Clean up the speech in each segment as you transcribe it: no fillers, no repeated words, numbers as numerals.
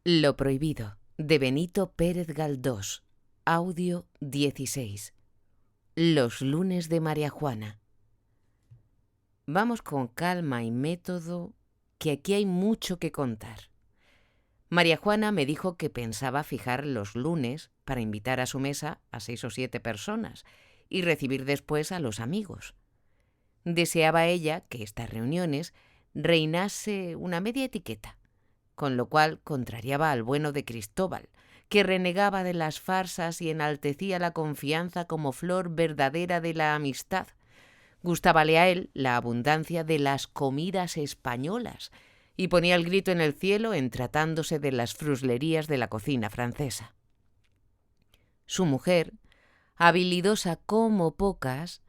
Lo prohibido, de Benito Pérez Galdós. Audio 16. Los lunes de María Juana. Vamos con calma y método, que aquí hay mucho que contar. María Juana me dijo que pensaba fijar los lunes para invitar a su mesa a 6 o 7 personas y recibir después a los amigos. Deseaba ella que estas reuniones reinase una media etiqueta, con lo cual contrariaba al bueno de Cristóbal, que renegaba de las farsas y enaltecía la confianza como flor verdadera de la amistad. Gustábale a él la abundancia de las comidas españolas y ponía el grito en el cielo en tratándose de las fruslerías de la cocina francesa. Su mujer, habilidosa como pocas,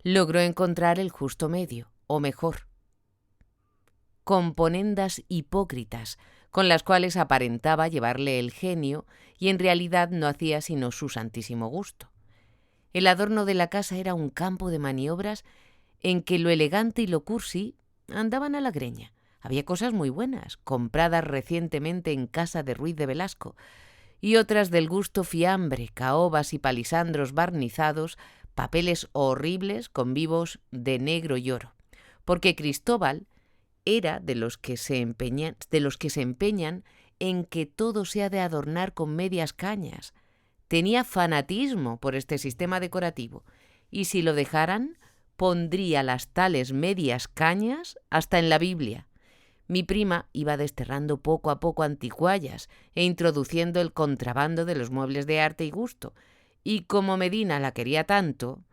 logró encontrar el justo medio, o mejor, componendas hipócritas, con las cuales aparentaba llevarle el genio y en realidad no hacía sino su santísimo gusto. El adorno de la casa era un campo de maniobras en que lo elegante y lo cursi andaban a la greña. Había cosas muy buenas, compradas recientemente en casa de Ruiz de Velasco, y otras del gusto fiambre, caobas y palisandros barnizados, papeles horribles con vivos de negro y oro, porque Cristóbal era de los que se empeñan en que todo se ha de adornar con medias cañas. Tenía fanatismo por este sistema decorativo, y si lo dejaran, pondría las tales medias cañas hasta en la Biblia. Mi prima iba desterrando poco a poco anticuallas e introduciendo el contrabando de los muebles de arte y gusto, y como Medina la quería tanto,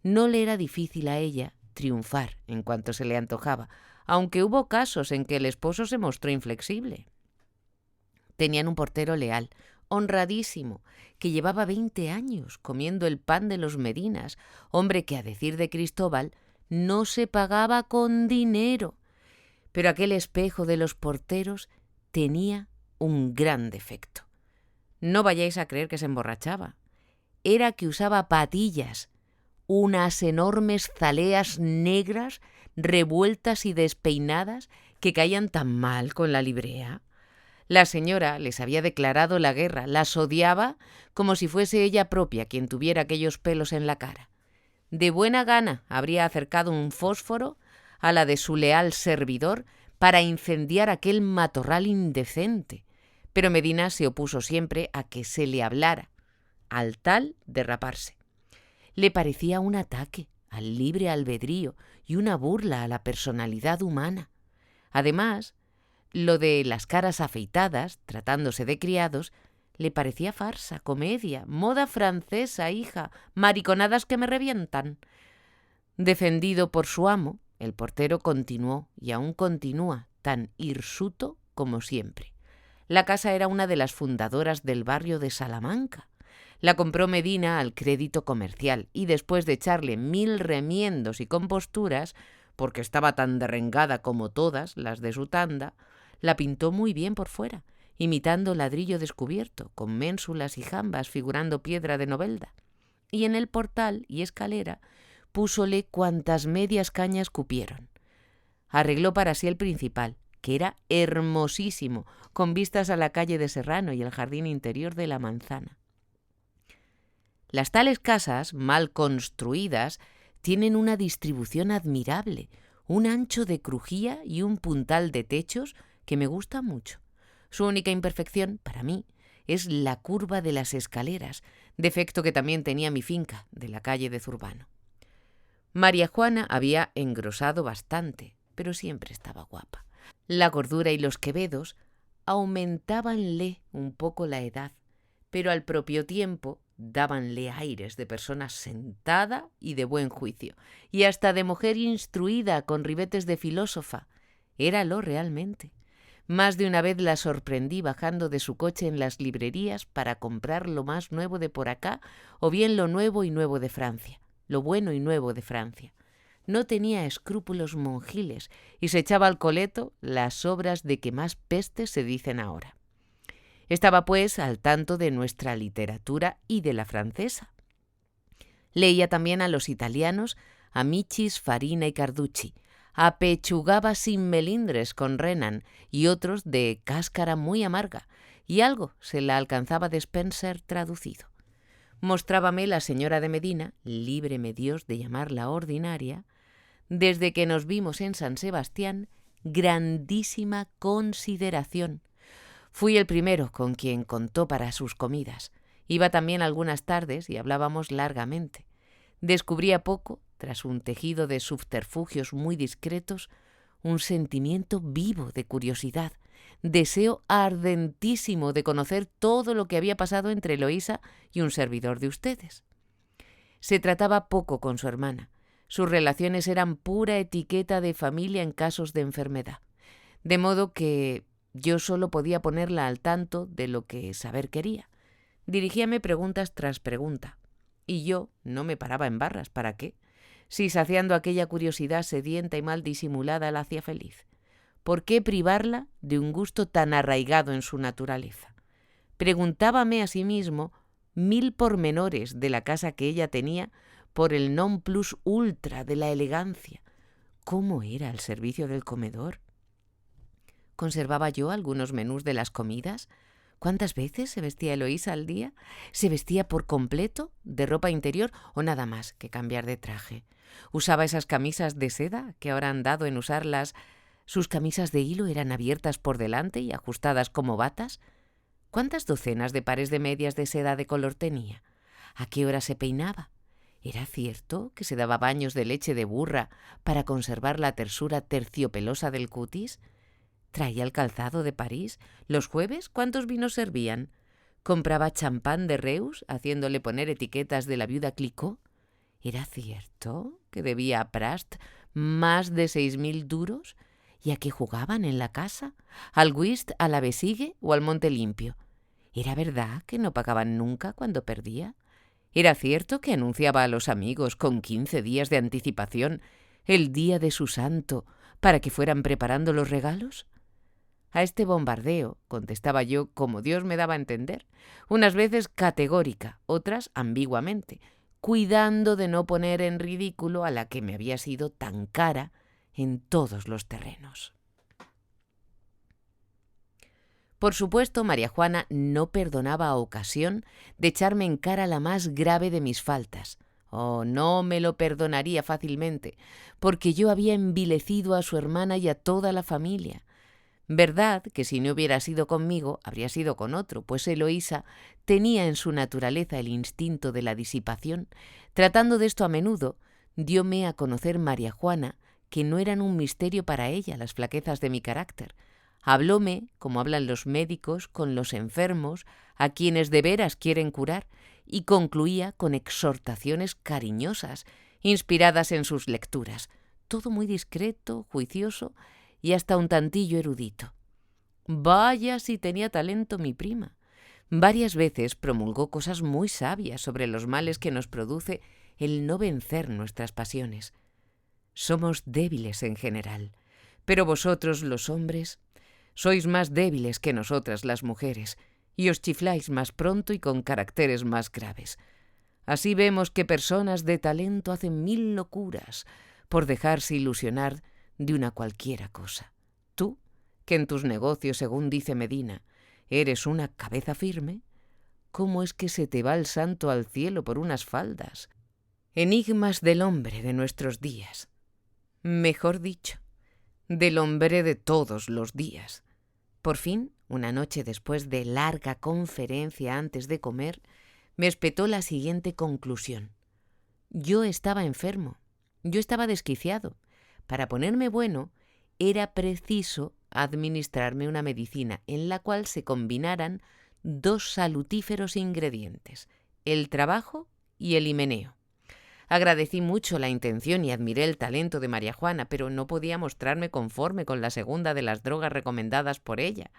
no le era difícil a ella triunfar en cuanto se le antojaba, aunque hubo casos en que el esposo se mostró inflexible. Tenían un portero leal, honradísimo, que llevaba 20 años comiendo el pan de los Medinas, hombre que, a decir de Cristóbal, no se pagaba con dinero. Pero aquel espejo de los porteros tenía un gran defecto. No vayáis a creer que se emborrachaba. Era que usaba patillas, unas enormes zaleas negras, revueltas y despeinadas, que caían tan mal con la librea. La señora les había declarado la guerra, las odiaba como si fuese ella propia quien tuviera aquellos pelos en la cara. De buena gana habría acercado un fósforo a la de su leal servidor para incendiar aquel matorral indecente, pero Medina se opuso siempre a que se le hablara, al tal derraparse. Le parecía un ataque al libre albedrío y una burla a la personalidad humana. Además, lo de las caras afeitadas, tratándose de criados, le parecía farsa, comedia, moda francesa, hija, mariconadas que me revientan. Defendido por su amo, el portero continuó, y aún continúa, tan hirsuto como siempre. La casa era una de las fundadoras del barrio de Salamanca. La compró Medina al crédito comercial y después de echarle 1000 remiendos y composturas, porque estaba tan derrengada como todas las de su tanda, la pintó muy bien por fuera, imitando ladrillo descubierto, con ménsulas y jambas figurando piedra de Novelda. Y en el portal y escalera púsole cuantas medias cañas cupieron. Arregló para sí el principal, que era hermosísimo, con vistas a la calle de Serrano y el jardín interior de la Manzana. Las tales casas, mal construidas, tienen una distribución admirable, un ancho de crujía y un puntal de techos que me gusta mucho. Su única imperfección, para mí, es la curva de las escaleras, defecto que también tenía mi finca de la calle de Zurbano. María Juana había engrosado bastante, pero siempre estaba guapa. La gordura y los quevedos aumentábanle un poco la edad, pero al propio tiempo dábanle aires de persona sentada y de buen juicio, y hasta de mujer instruida con ribetes de filósofa. Éralo realmente. Más de una vez la sorprendí bajando de su coche en las librerías para comprar lo más nuevo de por acá, o bien lo nuevo y nuevo de Francia, lo bueno y nuevo de Francia. No tenía escrúpulos monjiles y se echaba al coleto las obras de que más pestes se dicen ahora. Estaba, pues, al tanto de nuestra literatura y de la francesa. Leía también a los italianos, a Michis, Farina y Carducci. Apechugaba sin melindres con Renan y otros de cáscara muy amarga, y algo se la alcanzaba de Spencer traducido. Mostrábame la señora de Medina, líbreme Dios de llamarla ordinaria, desde que nos vimos en San Sebastián, grandísima consideración. Fui el primero con quien contó para sus comidas. Iba también algunas tardes y hablábamos largamente. Descubrí a poco, tras un tejido de subterfugios muy discretos, un sentimiento vivo de curiosidad, deseo ardentísimo de conocer todo lo que había pasado entre Eloísa y un servidor de ustedes. Se trataba poco con su hermana. Sus relaciones eran pura etiqueta de familia en casos de enfermedad, de modo que yo solo podía ponerla al tanto de lo que saber quería. Dirigíame preguntas tras pregunta, y yo no me paraba en barras. ¿Para qué? Si saciando aquella curiosidad sedienta y mal disimulada la hacía feliz. ¿Por qué privarla de un gusto tan arraigado en su naturaleza? Preguntábame a sí mismo 1000 pormenores de la casa que ella tenía por el non plus ultra de la elegancia. ¿Cómo era el servicio del comedor? ¿Conservaba yo algunos menús de las comidas? ¿Cuántas veces se vestía Eloísa al día? ¿Se vestía por completo, de ropa interior o nada más que cambiar de traje? ¿Usaba esas camisas de seda que ahora han dado en usarlas? ¿Sus camisas de hilo eran abiertas por delante y ajustadas como batas? ¿Cuántas docenas de pares de medias de seda de color tenía? ¿A qué hora se peinaba? ¿Era cierto que se daba baños de leche de burra para conservar la tersura terciopelosa del cutis? ¿Traía el calzado de París? ¿Los jueves cuántos vinos servían? ¿Compraba champán de Reus, haciéndole poner etiquetas de la viuda Clicquot? ¿Era cierto que debía a Prast más de 6.000 duros? ¿Y a qué jugaban en la casa? ¿Al whist, a la Besigue o al Monte Limpio? ¿Era verdad que no pagaban nunca cuando perdía? ¿Era cierto que anunciaba a los amigos con 15 días de anticipación el día de su santo para que fueran preparando los regalos? A este bombardeo contestaba yo como Dios me daba a entender, unas veces categórica, otras ambiguamente, cuidando de no poner en ridículo a la que me había sido tan cara en todos los terrenos. Por supuesto, María Juana no perdonaba a ocasión de echarme en cara la más grave de mis faltas. Oh, no me lo perdonaría fácilmente, porque yo había envilecido a su hermana y a toda la familia. Verdad que si no hubiera sido conmigo, habría sido con otro, pues Eloísa tenía en su naturaleza el instinto de la disipación. Tratando de esto a menudo, dióme a conocer María Juana que no eran un misterio para ella las flaquezas de mi carácter. Hablóme, como hablan los médicos, con los enfermos, a quienes de veras quieren curar, y concluía con exhortaciones cariñosas, inspiradas en sus lecturas, todo muy discreto, juicioso y hasta un tantillo erudito. Vaya si tenía talento mi prima. Varias veces promulgó cosas muy sabias sobre los males que nos produce el no vencer nuestras pasiones. Somos débiles en general, pero vosotros, los hombres, sois más débiles que nosotras, las mujeres, y os chifláis más pronto y con caracteres más graves. Así vemos que personas de talento hacen 1000 locuras por dejarse ilusionar de una cualquiera cosa. Tú, que en tus negocios, según dice Medina, eres una cabeza firme, ¿cómo es que se te va el santo al cielo por unas faldas? Enigmas del hombre de nuestros días. Mejor dicho, del hombre de todos los días. Por fin, una noche después de larga conferencia antes de comer, me espetó la siguiente conclusión. Yo estaba enfermo, yo estaba desquiciado. Para ponerme bueno, era preciso administrarme una medicina en la cual se combinaran 2 salutíferos ingredientes, el trabajo y el himeneo. Agradecí mucho la intención y admiré el talento de María Juana, pero no podía mostrarme conforme con la segunda de las drogas recomendadas por ella.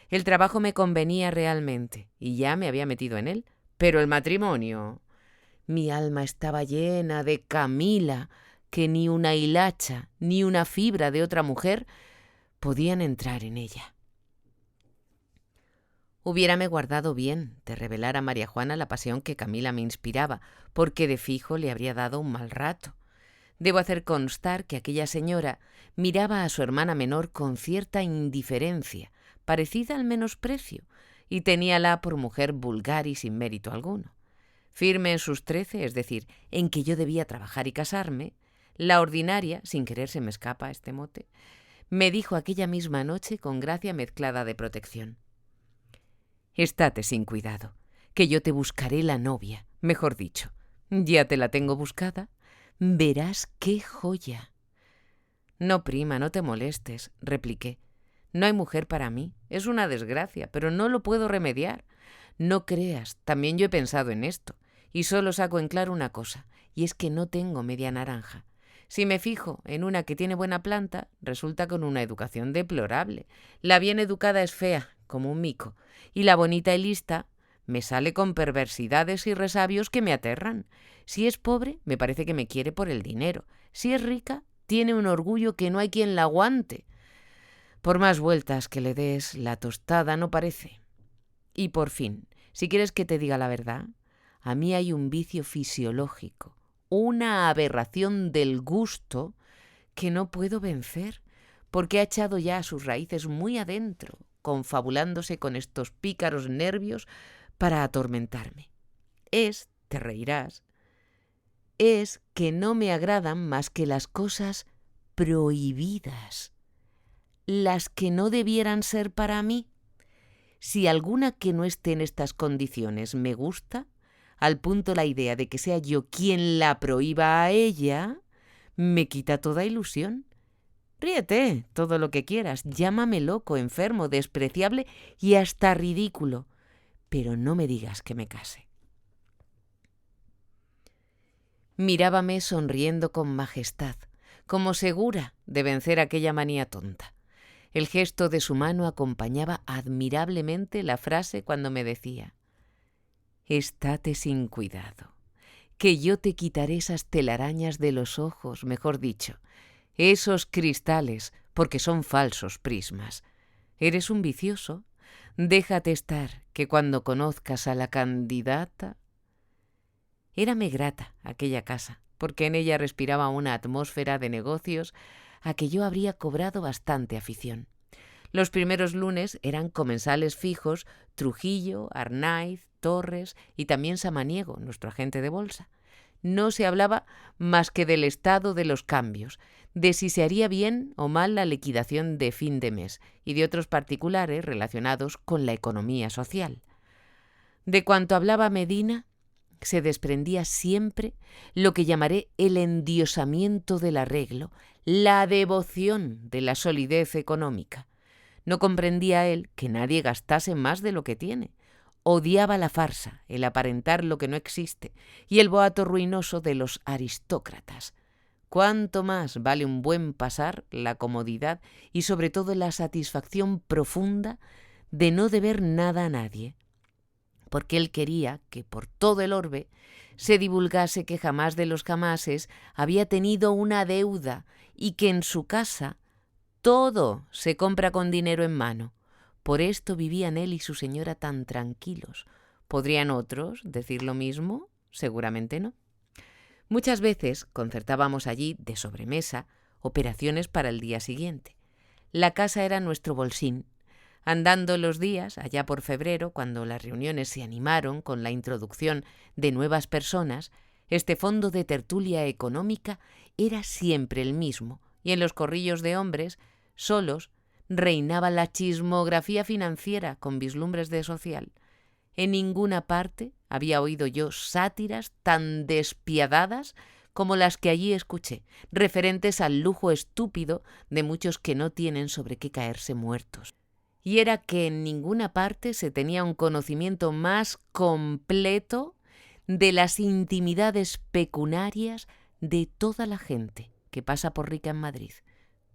El trabajo me convenía realmente, y ya me había metido en él, pero el matrimonio... Mi alma estaba llena de Camila, que ni una hilacha, ni una fibra de otra mujer podían entrar en ella. Hubiérame guardado bien de revelar a María Juana la pasión que Camila me inspiraba, porque de fijo le habría dado un mal rato. Debo hacer constar que aquella señora miraba a su hermana menor con cierta indiferencia, parecida al menosprecio, y teníala por mujer vulgar y sin mérito alguno. Firme en sus 13, es decir, en que yo debía trabajar y casarme, la ordinaria, sin querer se me escapa este mote, me dijo aquella misma noche con gracia mezclada de protección: «Estate sin cuidado, que yo te buscaré la novia, mejor dicho, ya te la tengo buscada, verás qué joya». «No, prima, no te molestes», repliqué. «No hay mujer para mí, es una desgracia, pero no lo puedo remediar. No creas, también yo he pensado en esto, y solo saco en claro una cosa, y es que no tengo media naranja. Si me fijo en una que tiene buena planta, resulta con una educación deplorable. La bien educada es fea, como un mico, y la bonita y lista me sale con perversidades y resabios que me aterran. Si es pobre, me parece que me quiere por el dinero. Si es rica, tiene un orgullo que no hay quien la aguante. Por más vueltas que le des, la tostada no parece. Y por fin, si quieres que te diga la verdad, a mí hay un vicio fisiológico, una aberración del gusto que no puedo vencer, porque ha echado ya sus raíces muy adentro, confabulándose con estos pícaros nervios para atormentarme. Te reirás, es que no me agradan más que las cosas prohibidas, las que no debieran ser para mí. Si alguna que no esté en estas condiciones me gusta, al punto la idea de que sea yo quien la prohíba a ella, me quita toda ilusión. Ríete todo lo que quieras, llámame loco, enfermo, despreciable y hasta ridículo, pero no me digas que me case. Mirábame sonriendo con majestad, como segura de vencer aquella manía tonta. El gesto de su mano acompañaba admirablemente la frase cuando me decía: «Estate sin cuidado, que yo te quitaré esas telarañas de los ojos, mejor dicho, esos cristales, porque son falsos prismas. Eres un vicioso, déjate estar, que cuando conozcas a la candidata». Érame grata aquella casa, porque en ella respiraba una atmósfera de negocios a que yo habría cobrado bastante afición. Los primeros lunes eran comensales fijos Trujillo, Arnaiz, Torres y también Samaniego, nuestro agente de bolsa. No se hablaba más que del estado de los cambios, de si se haría bien o mal la liquidación de fin de mes y de otros particulares relacionados con la economía social. De cuanto hablaba Medina, se desprendía siempre lo que llamaré el endiosamiento del arreglo, la devoción de la solidez económica. No comprendía él que nadie gastase más de lo que tiene. Odiaba la farsa, el aparentar lo que no existe y el boato ruinoso de los aristócratas. ¿Cuánto más vale un buen pasar, la comodidad y sobre todo la satisfacción profunda de no deber nada a nadie? Porque él quería que por todo el orbe se divulgase que jamás de los jamases había tenido una deuda y que en su casa todo se compra con dinero en mano. Por esto vivían él y su señora tan tranquilos. ¿Podrían otros decir lo mismo? Seguramente no. Muchas veces concertábamos allí, de sobremesa, operaciones para el día siguiente. La casa era nuestro bolsín. Andando los días, allá por febrero, cuando las reuniones se animaron con la introducción de nuevas personas, este fondo de tertulia económica era siempre el mismo, y en los corrillos de hombres, solos, reinaba la chismografía financiera con vislumbres de social. En ninguna parte había oído yo sátiras tan despiadadas como las que allí escuché, referentes al lujo estúpido de muchos que no tienen sobre qué caerse muertos. Y era que en ninguna parte se tenía un conocimiento más completo de las intimidades pecuniarias de toda la gente que pasa por rica en Madrid.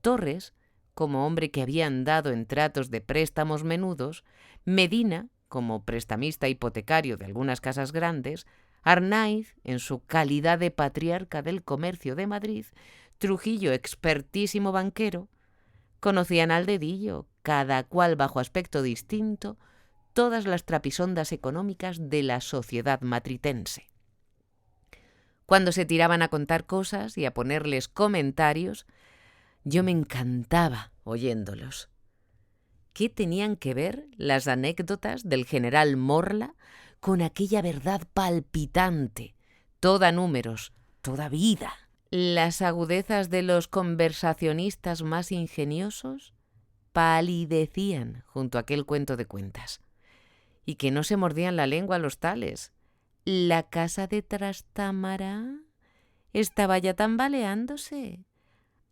Torres, como hombre que había andado en tratos de préstamos menudos, Medina, como prestamista hipotecario de algunas casas grandes, Arnaiz, en su calidad de patriarca del comercio de Madrid, Trujillo, expertísimo banquero, conocían al dedillo, cada cual bajo aspecto distinto, todas las trapisondas económicas de la sociedad matritense. Cuando se tiraban a contar cosas y a ponerles comentarios, yo me encantaba oyéndolos. ¿Qué tenían que ver las anécdotas del general Morla con aquella verdad palpitante, toda números, toda vida? Las agudezas de los conversacionistas más ingeniosos palidecían junto a aquel cuento de cuentas. Y que no se mordían la lengua los tales. La casa de Trastámara estaba ya tambaleándose.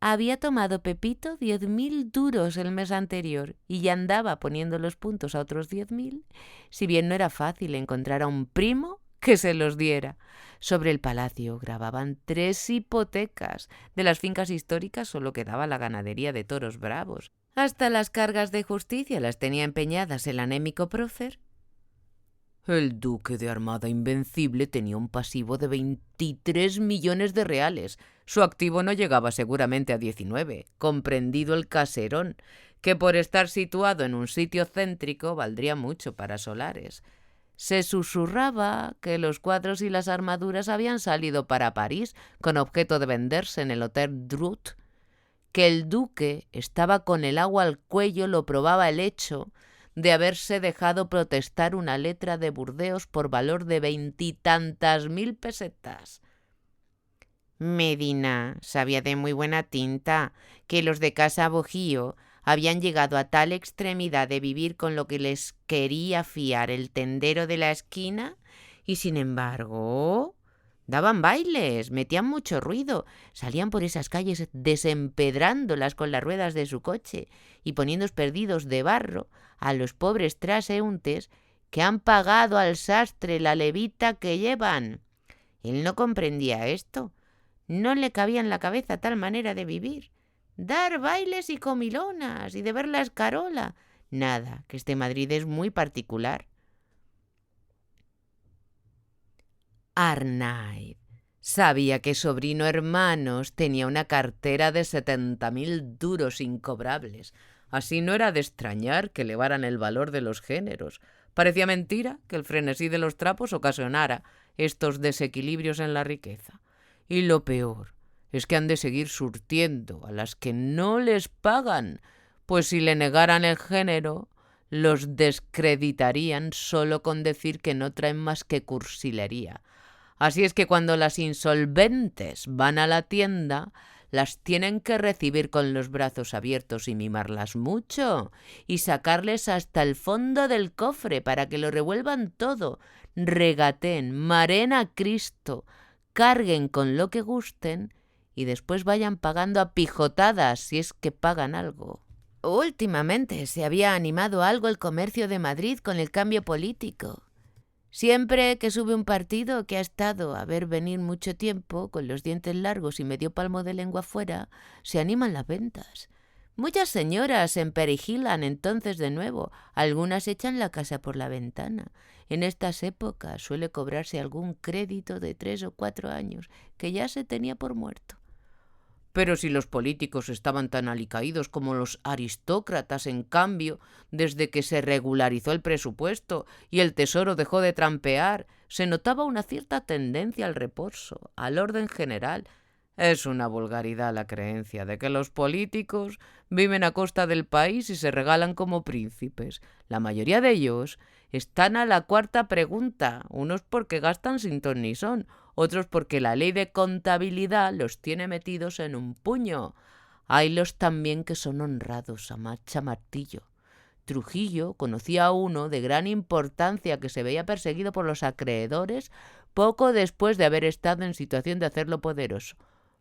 Había tomado Pepito 10.000 duros el mes anterior y ya andaba poniendo los puntos a otros 10.000, si bien no era fácil encontrar a un primo que se los diera. Sobre el palacio grababan 3 hipotecas. De las fincas históricas solo quedaba la ganadería de toros bravos. Hasta las cargas de justicia las tenía empeñadas el anémico prócer. El duque de Armada Invencible tenía un pasivo de 23 millones de reales. Su activo no llegaba seguramente a 19, comprendido el caserón, que por estar situado en un sitio céntrico valdría mucho para solares. Se susurraba que los cuadros y las armaduras habían salido para París con objeto de venderse en el Hotel Drut. Que el duque estaba con el agua al cuello lo probaba el hecho de haberse dejado protestar una letra de Burdeos por valor de 20 y tantas mil pesetas. Medina sabía de muy buena tinta que los de Casa Bojío habían llegado a tal extremidad de vivir con lo que les quería fiar el tendero de la esquina y, sin embargo, daban bailes, metían mucho ruido, salían por esas calles desempedrándolas con las ruedas de su coche y poniendo perdidos de barro a los pobres traseúntes que han pagado al sastre la levita que llevan. Él no comprendía esto. No le cabía en la cabeza tal manera de vivir. Dar bailes y comilonas y de ver la escarola. Nada, que este Madrid es muy particular. Arnaiz sabía que sobrino Hermanos tenía una cartera de 70.000 duros incobrables. Así no era de extrañar que elevaran el valor de los géneros. Parecía mentira que el frenesí de los trapos ocasionara estos desequilibrios en la riqueza. Y lo peor es que han de seguir surtiendo a las que no les pagan, pues si le negaran el género, los descreditarían solo con decir que no traen más que cursilería. Así es que cuando las insolventes van a la tienda, las tienen que recibir con los brazos abiertos y mimarlas mucho, y sacarles hasta el fondo del cofre para que lo revuelvan todo, regateen, mareen a Cristo, carguen con lo que gusten y después vayan pagando a pijotadas si es que pagan algo. Últimamente se había animado algo el comercio de Madrid con el cambio político. Siempre que sube un partido que ha estado a ver venir mucho tiempo, con los dientes largos y medio palmo de lengua fuera, se animan las ventas. Muchas señoras se emperijilan entonces de nuevo, algunas echan la casa por la ventana. En estas épocas suele cobrarse algún crédito de 3 o 4 años, que ya se tenía por muerto. Pero si los políticos estaban tan alicaídos como los aristócratas, en cambio, desde que se regularizó el presupuesto y el tesoro dejó de trampear, se notaba una cierta tendencia al reposo, al orden general. Es una vulgaridad la creencia de que los políticos viven a costa del país y se regalan como príncipes. La mayoría de ellos están a la cuarta pregunta, unos porque gastan sin ton ni son, otros porque la ley de contabilidad los tiene metidos en un puño. Haylos también que son honrados a marcha martillo. Trujillo conocía a uno de gran importancia que se veía perseguido por los acreedores poco después de haber estado en situación de hacerlo poderoso.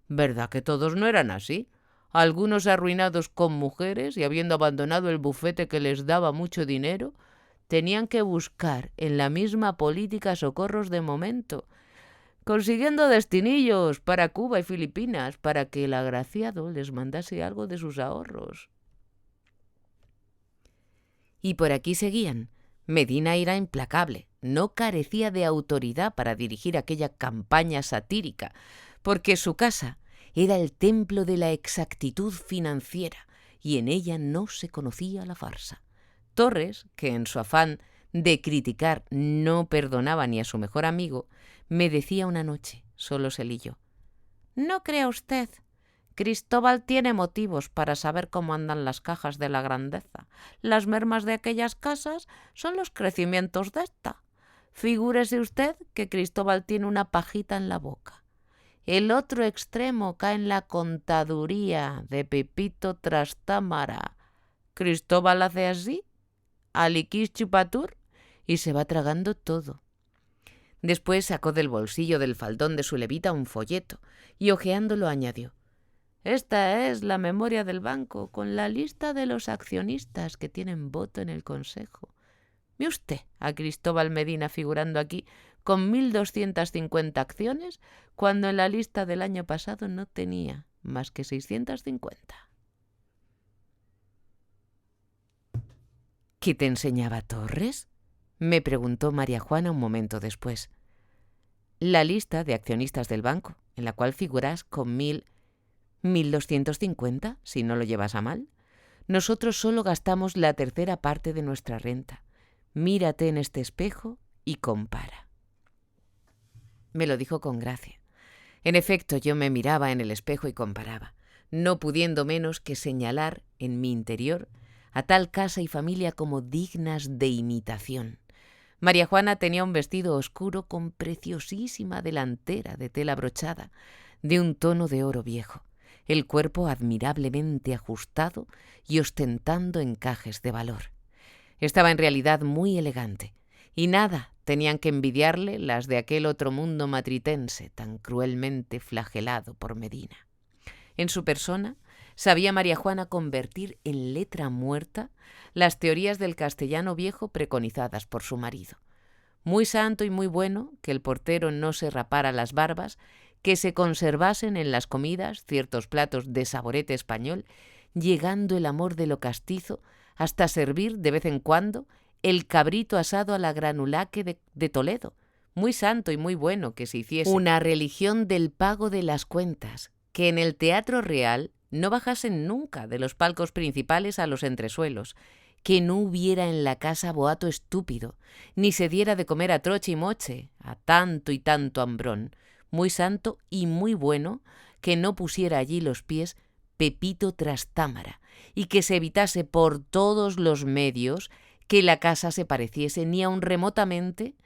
¿Verdad que todos no eran así? Algunos arruinados con mujeres y habiendo abandonado el bufete que les daba mucho dinero, tenían que buscar en la misma política socorros de momento, consiguiendo destinillos para Cuba y Filipinas para que el agraciado les mandase algo de sus ahorros. Y por aquí seguían. Medina era implacable, no carecía de autoridad para dirigir aquella campaña satírica, porque su casa era el templo de la exactitud financiera y en ella no se conocía la farsa. Torres, que en su afán de criticar no perdonaba ni a su mejor amigo, me decía una noche, solos él y yo: «¿No crea usted Cristóbal tiene motivos para saber cómo andan las cajas de la grandeza. Las mermas de aquellas casas son los crecimientos de esta. Figúrese usted que Cristóbal tiene una pajita en la boca. El otro extremo cae en la contaduría de Pepito Trastámara. Cristóbal hace así, aliquís chupatur, y se va tragando todo. Después sacó del bolsillo del faldón de su levita un folleto y hojeándolo añadió: «Esta es la memoria del banco con la lista de los accionistas que tienen voto en el consejo. ¿Ve usted a Cristóbal Medina figurando aquí con 1.250 acciones cuando en la lista del año pasado no tenía más que 650? ¿Qué te enseñaba Torres?», me preguntó María Juana un momento después. «La lista de accionistas del banco, en la cual figuras con 1.250, si no lo llevas a mal. Nosotros solo gastamos la tercera parte de nuestra renta. Mírate en este espejo y compara». Me lo dijo con gracia. En efecto, yo me miraba en el espejo y comparaba, no pudiendo menos que señalar en mi interior a tal casa y familia como dignas de imitación. María Juana tenía un vestido oscuro con preciosísima delantera de tela brochada, de un tono de oro viejo, el cuerpo admirablemente ajustado y ostentando encajes de valor. Estaba en realidad muy elegante, y nada tenían que envidiarle las de aquel otro mundo matritense tan cruelmente flagelado por Medina. En su persona sabía María Juana convertir en letra muerta las teorías del castellano viejo preconizadas por su marido. Muy santo y muy bueno que el portero no se rapara las barbas, que se conservasen en las comidas ciertos platos de saborete español, llegando el amor de lo castizo hasta servir de vez en cuando el cabrito asado a la granulaque de Toledo. Muy santo y muy bueno que se hiciese una religión del pago de las cuentas, que en el Teatro Real no bajasen nunca de los palcos principales a los entresuelos, que no hubiera en la casa boato estúpido, ni se diera de comer a troche y moche, a tanto y tanto hambrón. Muy santo y muy bueno que no pusiera allí los pies Pepito Trastámara, y que se evitase por todos los medios que la casa se pareciese ni aun remotamente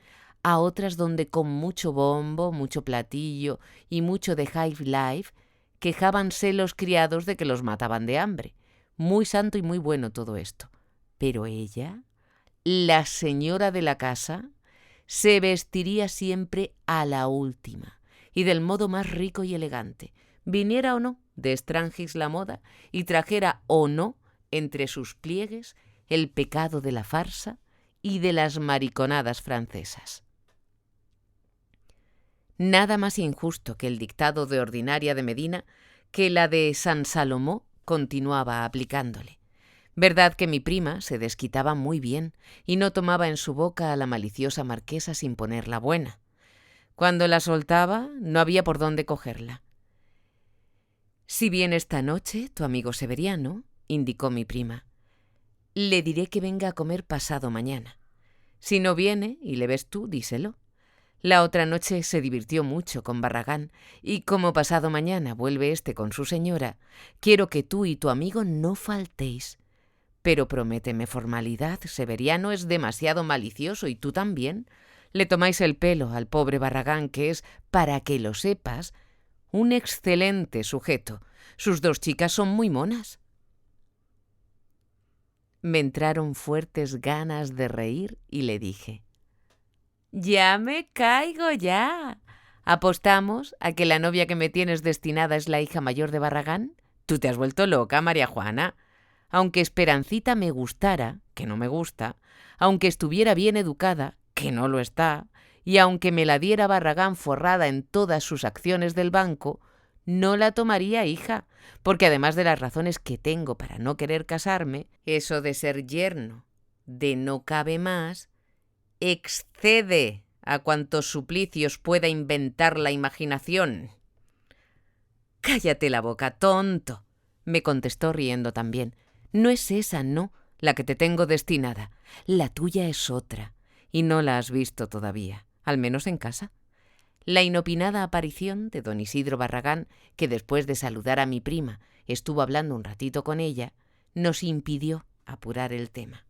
a otras donde con mucho bombo, mucho platillo y mucho de high life quejábanse los criados de que los mataban de hambre. Muy santo y muy bueno todo esto. Pero ella, la señora de la casa, se vestiría siempre a la última y del modo más rico y elegante, viniera o no de Strangis la moda y trajera o no entre sus pliegues el pecado de la farsa y de las mariconadas francesas. Nada más injusto que el dictado de ordinaria de Medina que la de San Salomó continuaba aplicándole. Verdad que mi prima se desquitaba muy bien y no tomaba en su boca a la maliciosa marquesa sin ponerla buena. Cuando la soltaba, no había por dónde cogerla. «Si viene esta noche tu amigo Severiano», indicó mi prima, «le diré que venga a comer pasado mañana. Si no viene y le ves tú, díselo. La otra noche se divirtió mucho con Barragán y como pasado mañana vuelve éste con su señora, quiero que tú y tu amigo no faltéis. Pero prométeme formalidad, Severiano es demasiado malicioso y tú también. Le tomáis el pelo al pobre Barragán, que es, para que lo sepas, un excelente sujeto. Sus dos chicas son muy monas». Me entraron fuertes ganas de reír y le dije: «Ya me caigo ya. ¿Apostamos a que la novia que me tienes destinada es la hija mayor de Barragán? Tú te has vuelto loca, María Juana. Aunque Esperancita me gustara, que no me gusta, aunque estuviera bien educada, que no lo está, y aunque me la diera Barragán forrada en todas sus acciones del banco, no la tomaría hija, porque además de las razones que tengo para no querer casarme, eso de ser yerno de no cabe más excede a cuantos suplicios pueda inventar la imaginación». «Cállate la boca, tonto», me contestó riendo también. «No es esa, no, la que te tengo destinada. La tuya es otra, y no la has visto todavía, al menos en casa. La inopinada aparición de don Isidro Barragán, que después de saludar a mi prima estuvo hablando un ratito con ella, nos impidió apurar el tema.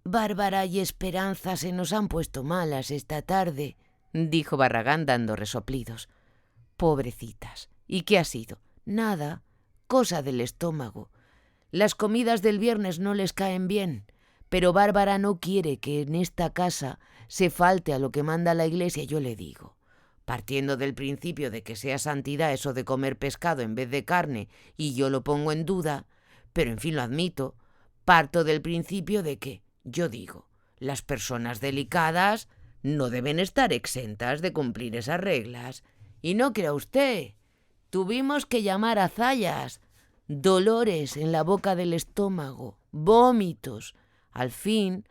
«Bárbara y Esperanza se nos han puesto malas esta tarde», dijo Barragán dando resoplidos. «Pobrecitas. ¿Y qué ha sido?» «Nada. Cosa del estómago. Las comidas del viernes no les caen bien, pero Bárbara no quiere que en esta casa se falte a lo que manda la Iglesia. Yo le digo, partiendo del principio de que sea santidad eso de comer pescado en vez de carne, y yo lo pongo en duda, pero en fin lo admito, parto del principio de que, yo digo, las personas delicadas no deben estar exentas de cumplir esas reglas. Y no crea usted, tuvimos que llamar a Zayas, dolores en la boca del estómago, vómitos. Al fin,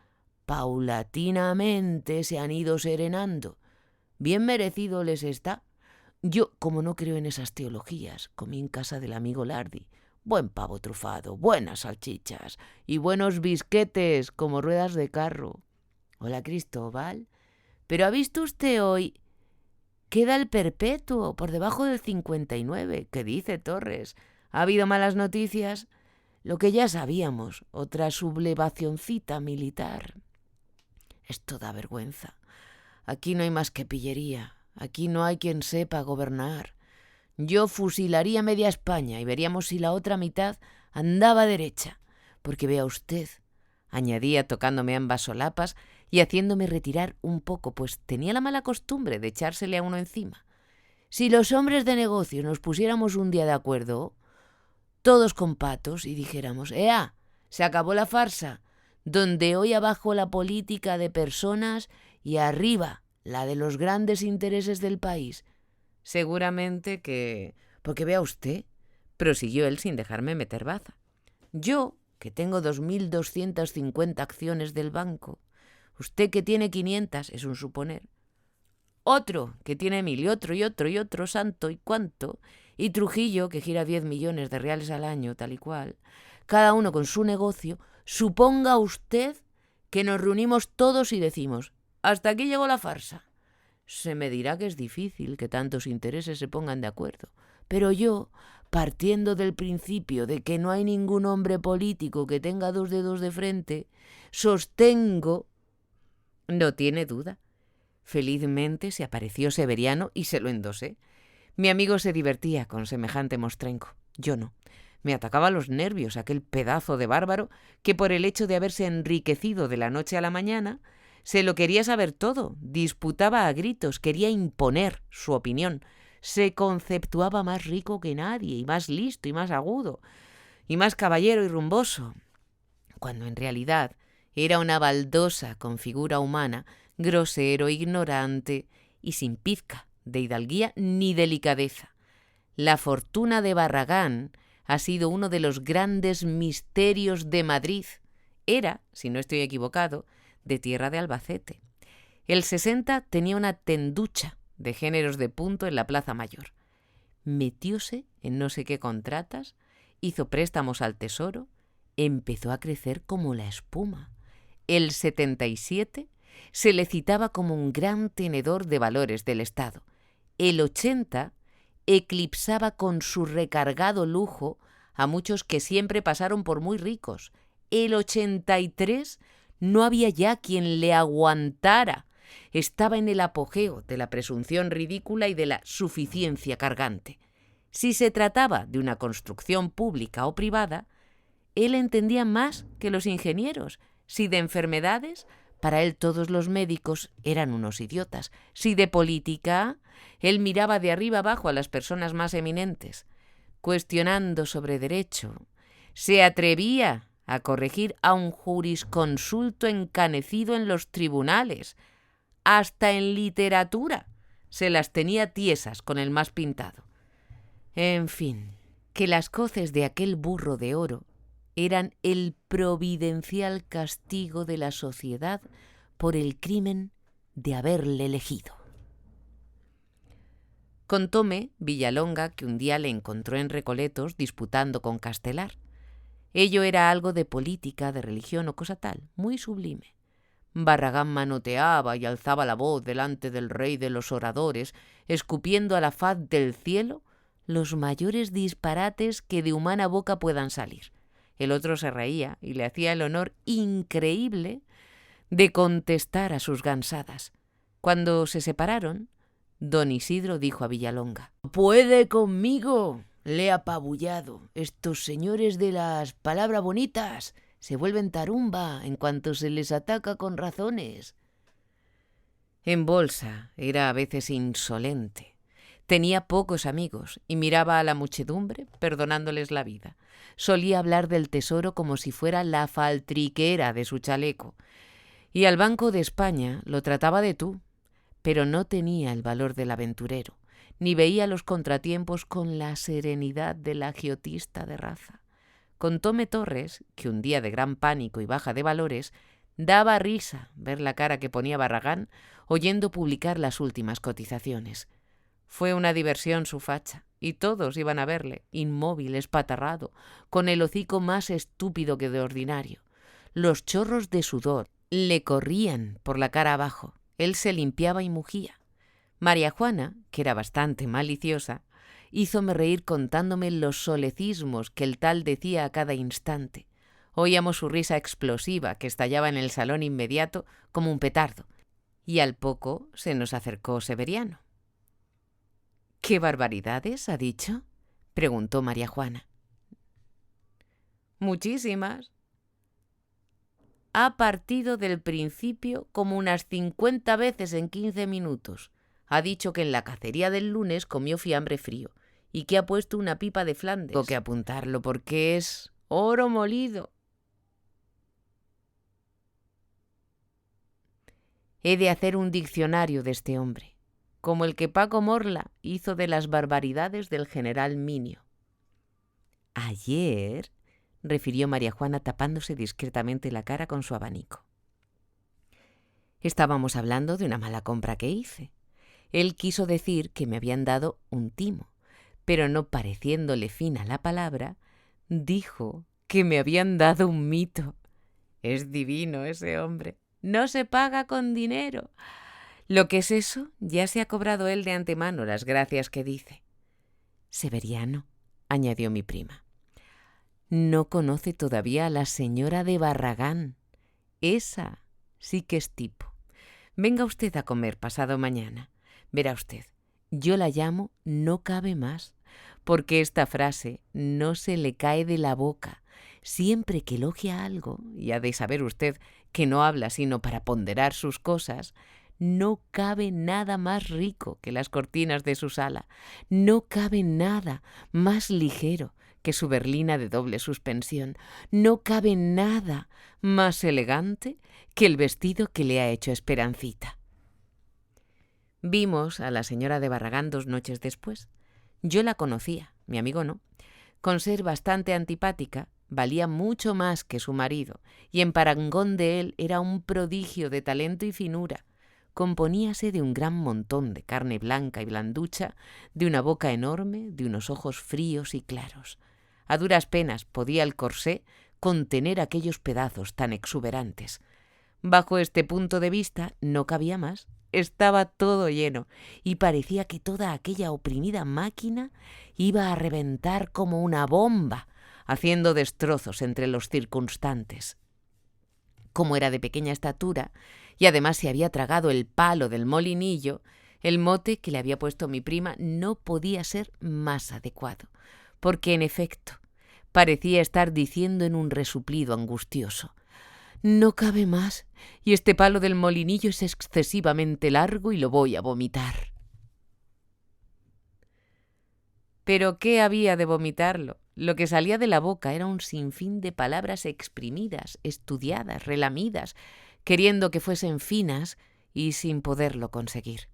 paulatinamente se han ido serenando. Bien merecido les está. Yo, como no creo en esas teologías, comí en casa del amigo Lardi. Buen pavo trufado, buenas salchichas y buenos bisquetes como ruedas de carro. Hola, Cristóbal. ¿Pero ha visto usted hoy? Queda el perpetuo por debajo del 59. ¿Qué dice Torres? ¿Ha habido malas noticias? Lo que ya sabíamos, otra sublevacioncita militar. Esto da vergüenza. Aquí no hay más que pillería. Aquí no hay quien sepa gobernar. Yo fusilaría media España y veríamos si la otra mitad andaba derecha. Porque vea usted, añadía tocándome ambas solapas y haciéndome retirar un poco, pues tenía la mala costumbre de echársele a uno encima. Si los hombres de negocio nos pusiéramos un día de acuerdo, todos con patos, y dijéramos, ¡ea! Se acabó la farsa, donde hoy abajo la política de personas y arriba la de los grandes intereses del país. Seguramente que... Porque vea usted, prosiguió él sin dejarme meter baza. Yo, que tengo 2.250 acciones del banco, usted que tiene 500, es un suponer, otro que tiene 1.000 y otro, santo y cuánto, y Trujillo, que gira 10 millones de reales al año, tal y cual, cada uno con su negocio, suponga usted que nos reunimos todos y decimos, hasta aquí llegó la farsa. Se me dirá que es difícil que tantos intereses se pongan de acuerdo, pero yo, partiendo del principio de que no hay ningún hombre político que tenga 2 dedos de frente, sostengo... No tiene duda. Felizmente se apareció Severiano y se lo endosé. Mi amigo se divertía con semejante mostrenco. Yo no. Me atacaba los nervios aquel pedazo de bárbaro que por el hecho de haberse enriquecido de la noche a la mañana se lo quería saber todo, disputaba a gritos, quería imponer su opinión, se conceptuaba más rico que nadie y más listo y más agudo y más caballero y rumboso, cuando en realidad era una baldosa con figura humana, grosero, ignorante y sin pizca de hidalguía ni delicadeza. La fortuna de Barragán ha sido uno de los grandes misterios de Madrid. Era, si no estoy equivocado, de tierra de Albacete. El 60 tenía una tenducha de géneros de punto en la Plaza Mayor. Metióse en no sé qué contratas, hizo préstamos al tesoro, empezó a crecer como la espuma. El 77 se le citaba como un gran tenedor de valores del Estado. El 80 eclipsaba con su recargado lujo a muchos que siempre pasaron por muy ricos. El 83 no había ya quien le aguantara. Estaba en el apogeo de la presunción ridícula y de la suficiencia cargante. Si se trataba de una construcción pública o privada, él entendía más que los ingenieros. Si de enfermedades, para él todos los médicos eran unos idiotas. Si de política, él miraba de arriba abajo a las personas más eminentes. Cuestionando sobre derecho, se atrevía a corregir a un jurisconsulto encanecido en los tribunales. Hasta en literatura se las tenía tiesas con el más pintado. En fin, que las coces de aquel burro de oro eran el providencial castigo de la sociedad por el crimen de haberle elegido. Contóme Villalonga que un día le encontró en Recoletos disputando con Castelar. Ello era algo de política, de religión o cosa tal, muy sublime. Barragán manoteaba y alzaba la voz delante del rey de los oradores, escupiendo a la faz del cielo los mayores disparates que de humana boca puedan salir. El otro se reía y le hacía el honor increíble de contestar a sus gansadas. Cuando se separaron, don Isidro dijo a Villalonga: «Puede conmigo, le he apabullado. Estos señores de las palabras bonitas se vuelven tarumba en cuanto se les ataca con razones». En bolsa era a veces insolente. Tenía pocos amigos y miraba a la muchedumbre perdonándoles la vida. Solía hablar del tesoro como si fuera la faltriquera de su chaleco. Y al Banco de España lo trataba de tú, pero no tenía el valor del aventurero, ni veía los contratiempos con la serenidad del agiotista de raza. Contóme Torres que un día de gran pánico y baja de valores daba risa ver la cara que ponía Barragán oyendo publicar las últimas cotizaciones. Fue una diversión su facha, y todos iban a verle, inmóvil, espatarrado, con el hocico más estúpido que de ordinario. Los chorros de sudor le corrían por la cara abajo. Él se limpiaba y mugía. María Juana, que era bastante maliciosa, hízome reír contándome los solecismos que el tal decía a cada instante. Oíamos su risa explosiva que estallaba en el salón inmediato como un petardo, y al poco se nos acercó Severiano. «¿Qué barbaridades ha dicho?», preguntó María Juana. «Muchísimas. Ha partido del principio como unas 50 veces en 15 minutos. Ha dicho que en la cacería del lunes comió fiambre frío y que ha puesto una pipa de Flandes. Tengo que apuntarlo porque es oro molido. He de hacer un diccionario de este hombre, como el que Paco Morla hizo de las barbaridades del general Minio». «Ayer», refirió María Juana tapándose discretamente la cara con su abanico, «estábamos hablando de una mala compra que hice. Él quiso decir que me habían dado un timo, pero no pareciéndole fina la palabra, dijo que me habían dado un mito. Es divino ese hombre. No se paga con dinero. Lo que es eso, ya se ha cobrado él de antemano las gracias que dice». «Severiano», añadió mi prima, «no conoce todavía a la señora de Barragán. Esa sí que es tipo. Venga usted a comer pasado mañana. Verá usted, yo la llamo no cabe más, porque esta frase no se le cae de la boca. Siempre que elogia algo, y ha de saber usted que no habla sino para ponderar sus cosas, no cabe nada más rico que las cortinas de su sala, no cabe nada más ligero que su berlina de doble suspensión, no cabe nada más elegante que el vestido que le ha hecho Esperancita». Vimos a la señora de Barragán 2 noches después. Yo la conocía, mi amigo no. Con ser bastante antipática, valía mucho más que su marido, y en parangón de él era un prodigio de talento y finura. Componíase de un gran montón de carne blanca y blanducha, de una boca enorme, de unos ojos fríos y claros. A duras penas podía el corsé contener aquellos pedazos tan exuberantes. Bajo este punto de vista no cabía más. Estaba todo lleno y parecía que toda aquella oprimida máquina iba a reventar como una bomba, haciendo destrozos entre los circunstantes. Como era de pequeña estatura y además se había tragado el palo del molinillo, el mote que le había puesto mi prima no podía ser más adecuado, porque en efecto parecía estar diciendo en un resuplido angustioso: «No cabe más, y este palo del molinillo es excesivamente largo y lo voy a vomitar». Pero ¿qué había de vomitarlo? Lo que salía de la boca era un sinfín de palabras exprimidas, estudiadas, relamidas, queriendo que fuesen finas y sin poderlo conseguir.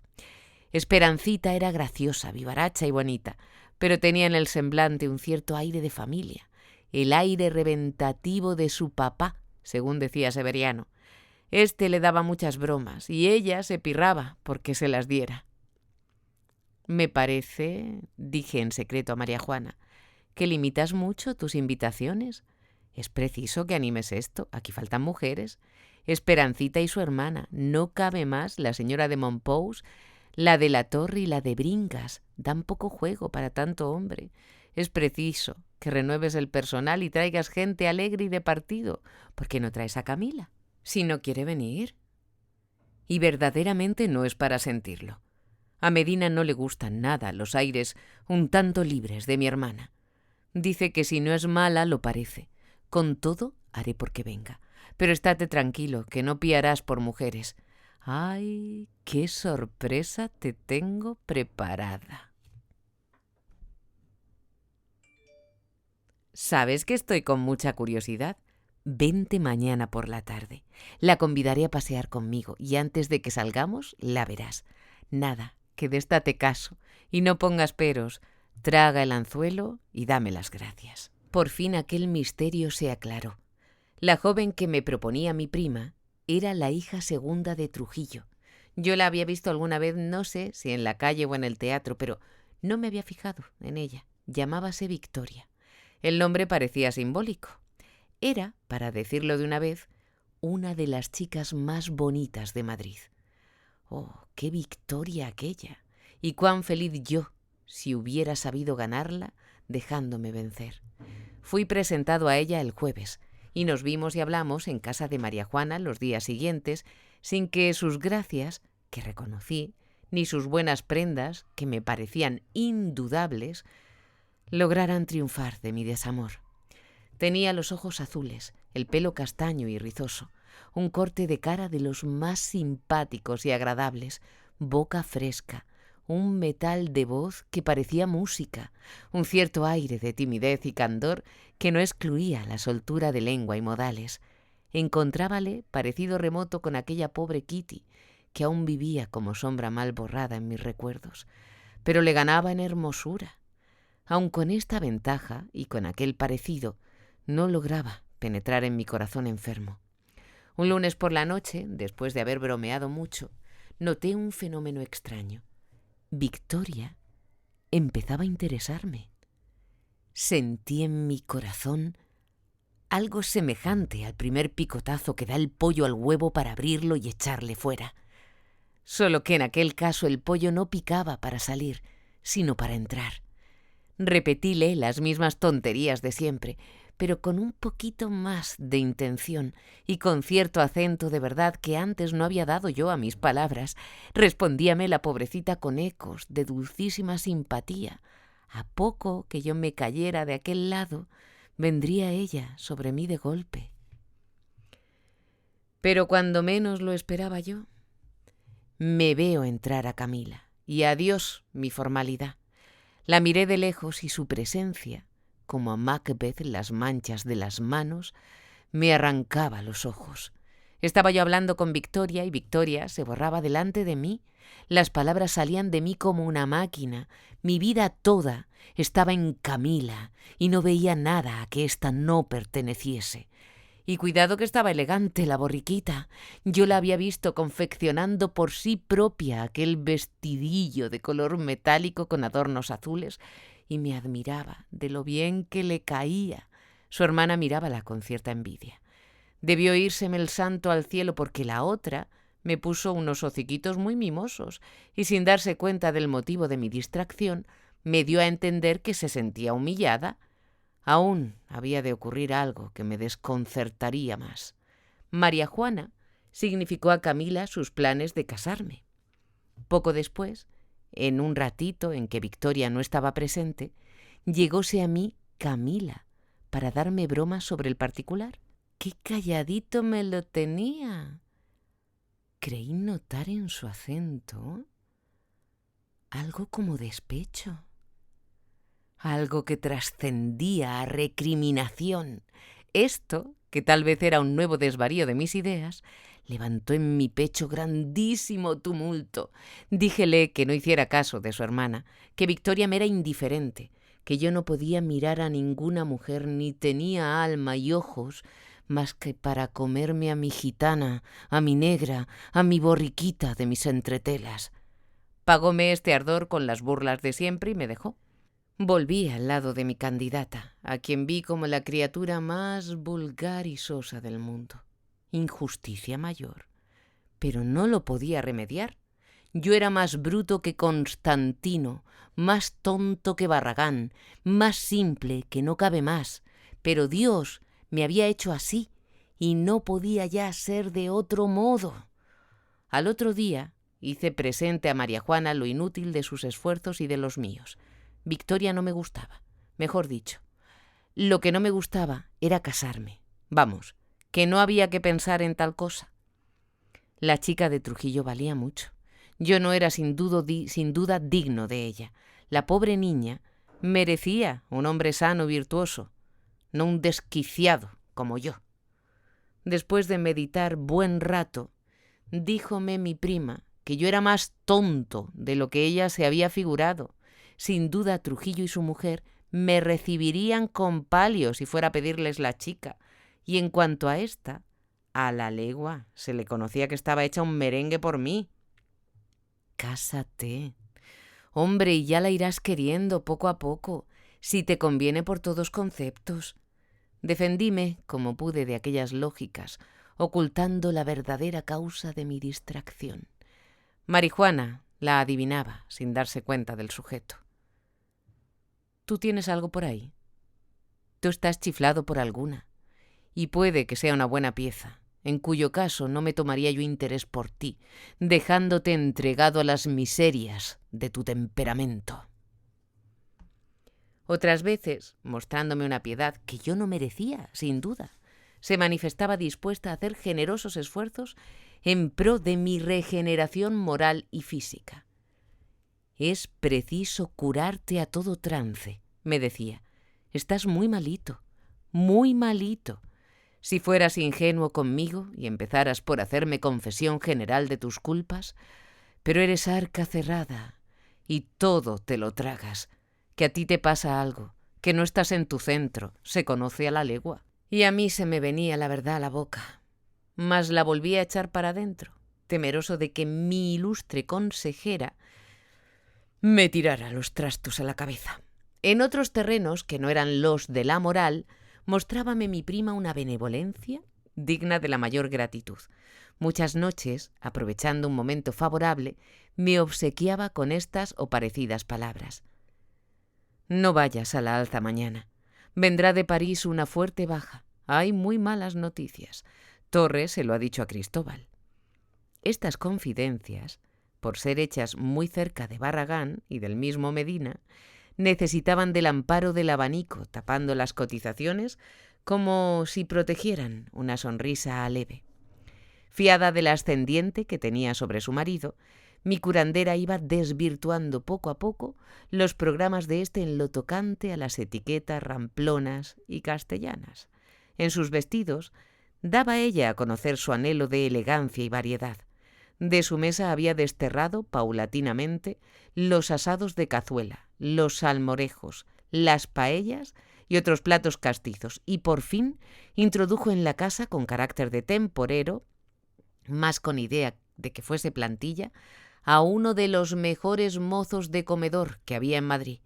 Esperancita era graciosa, vivaracha y bonita, pero tenía en el semblante un cierto aire de familia, el aire reventativo de su papá, según decía Severiano. Este le daba muchas bromas y ella se pirraba porque se las diera. «Me parece», dije en secreto a María Juana, «que limitas mucho tus invitaciones. Es preciso que animes esto. Aquí faltan mujeres. Esperancita y su hermana, no cabe más, la señora de Montpous, la de la Torre y la de Bringas. Dan poco juego para tanto hombre. Es preciso que renueves el personal y traigas gente alegre y de partido. ¿Por qué no traes a Camila? Si no quiere venir. Y verdaderamente no es para sentirlo. A Medina no le gustan nada los aires un tanto libres de mi hermana. Dice que si no es mala, lo parece. Con todo, haré porque venga. Pero estate tranquilo, que no piarás por mujeres. ¡Ay, qué sorpresa te tengo preparada! Sabes que estoy con mucha curiosidad. Vente mañana por la tarde. La convidaré a pasear conmigo y antes de que salgamos la verás. Nada, que de esta te caso y no pongas peros. Traga el anzuelo y dame las gracias. Por fin aquel misterio se aclaró. La joven que me proponía mi prima era la hija segunda de Trujillo. Yo la había visto alguna vez, no sé si en la calle o en el teatro, pero no me había fijado en ella. Llamábase Victoria. El nombre parecía simbólico. Era, para decirlo de una vez, una de las chicas más bonitas de Madrid. ¡Oh, qué victoria aquella! Y cuán feliz yo, si hubiera sabido ganarla, dejándome vencer. Fui presentado a ella el jueves, y nos vimos y hablamos en casa de María Juana los días siguientes, sin que sus gracias, que reconocí, ni sus buenas prendas, que me parecían indudables, lograran triunfar de mi desamor. Tenía los ojos azules, el pelo castaño y rizoso, un corte de cara de los más simpáticos y agradables, boca fresca, un metal de voz que parecía música, un cierto aire de timidez y candor que no excluía la soltura de lengua y modales. Encontrábale parecido remoto con aquella pobre Kitty, que aún vivía como sombra mal borrada en mis recuerdos, pero le ganaba en hermosura. Aun con esta ventaja y con aquel parecido, no lograba penetrar en mi corazón enfermo. Un lunes por la noche, después de haber bromeado mucho, noté un fenómeno extraño. Victoria empezaba a interesarme. Sentí en mi corazón algo semejante al primer picotazo que da el pollo al huevo para abrirlo y echarle fuera. Solo que en aquel caso el pollo no picaba para salir, sino para entrar. Repetíle las mismas tonterías de siempre, pero con un poquito más de intención y con cierto acento de verdad que antes no había dado yo a mis palabras. Respondíame la pobrecita con ecos de dulcísima simpatía. A poco que yo me cayera de aquel lado, vendría ella sobre mí de golpe. Pero cuando menos lo esperaba yo, me veo entrar a Camila, y adiós mi formalidad. La miré de lejos y su presencia, como a Macbeth las manchas de las manos, me arrancaba los ojos. Estaba yo hablando con Victoria y Victoria se borraba delante de mí. Las palabras salían de mí como una máquina. Mi vida toda estaba en Camila y no veía nada a que ésta no perteneciese. Y cuidado que estaba elegante la borriquita. Yo la había visto confeccionando por sí propia aquel vestidillo de color metálico con adornos azules y me admiraba de lo bien que le caía. Su hermana mirábala con cierta envidia. Debió írseme el santo al cielo porque la otra me puso unos hociquitos muy mimosos y sin darse cuenta del motivo de mi distracción me dio a entender que se sentía humillada. Aún había de ocurrir algo que me desconcertaría más. María Juana significó a Camila sus planes de casarme. Poco después, en un ratito en que Victoria no estaba presente, llegóse a mí Camila para darme bromas sobre el particular. ¡Qué calladito me lo tenía! Creí notar en su acento algo como despecho. Algo que trascendía a recriminación. Esto, que tal vez era un nuevo desvarío de mis ideas, levantó en mi pecho grandísimo tumulto. Díjele que no hiciera caso de su hermana, que Victoria me era indiferente, que yo no podía mirar a ninguna mujer ni tenía alma y ojos más que para comerme a mi gitana, a mi negra, a mi borriquita de mis entretelas. Pagóme este ardor con las burlas de siempre y me dejó. Volví al lado de mi candidata, a quien vi como la criatura más vulgar y sosa del mundo. Injusticia mayor. Pero no lo podía remediar. Yo era más bruto que Constantino, más tonto que Barragán, más simple que no cabe más. Pero Dios me había hecho así y no podía ya ser de otro modo. Al otro día hice presente a María Juana lo inútil de sus esfuerzos y de los míos. Victoria no me gustaba, mejor dicho. Lo que no me gustaba era casarme. Vamos, que no había que pensar en tal cosa. La chica de Trujillo valía mucho. Yo no era sin duda digno de ella. La pobre niña merecía un hombre sano y virtuoso, no un desquiciado como yo. Después de meditar buen rato, díjome mi prima que yo era más tonto de lo que ella se había figurado. Sin duda Trujillo y su mujer me recibirían con palio si fuera a pedirles la chica. Y en cuanto a esta, a la legua se le conocía que estaba hecha un merengue por mí. Cásate. Hombre, y ya la irás queriendo poco a poco, si te conviene por todos conceptos. Defendíme, como pude, de aquellas lógicas, ocultando la verdadera causa de mi distracción. Marijuana la adivinaba, sin darse cuenta del sujeto. ¿Tú tienes algo por ahí? Tú estás chiflado por alguna, y puede que sea una buena pieza, en cuyo caso no me tomaría yo interés por ti, dejándote entregado a las miserias de tu temperamento. Otras veces, mostrándome una piedad que yo no merecía, sin duda, se manifestaba dispuesta a hacer generosos esfuerzos en pro de mi regeneración moral y física. Es preciso curarte a todo trance, me decía. Estás muy malito, muy malito. Si fueras ingenuo conmigo y empezaras por hacerme confesión general de tus culpas, pero eres arca cerrada y todo te lo tragas, que a ti te pasa algo, que no estás en tu centro, se conoce a la legua. Y a mí se me venía la verdad a la boca, mas la volví a echar para adentro, temeroso de que mi ilustre consejera me tirara los trastos a la cabeza. En otros terrenos, que no eran los de la moral, mostrábame mi prima una benevolencia digna de la mayor gratitud. Muchas noches, aprovechando un momento favorable, me obsequiaba con estas o parecidas palabras. No vayas a la alza mañana. Vendrá de París una fuerte baja. Hay muy malas noticias. Torres se lo ha dicho a Cristóbal. Estas confidencias, por ser hechas muy cerca de Barragán y del mismo Medina, necesitaban del amparo del abanico, tapando las cotizaciones como si protegieran una sonrisa aleve. Fiada del ascendiente que tenía sobre su marido, mi curandera iba desvirtuando poco a poco los programas de éste en lo tocante a las etiquetas ramplonas y castellanas. En sus vestidos daba ella a conocer su anhelo de elegancia y variedad. De su mesa había desterrado paulatinamente los asados de cazuela, los salmorejos, las paellas y otros platos castizos, y por fin introdujo en la casa, con carácter de temporero, más con idea de que fuese plantilla, a uno de los mejores mozos de comedor que había en Madrid.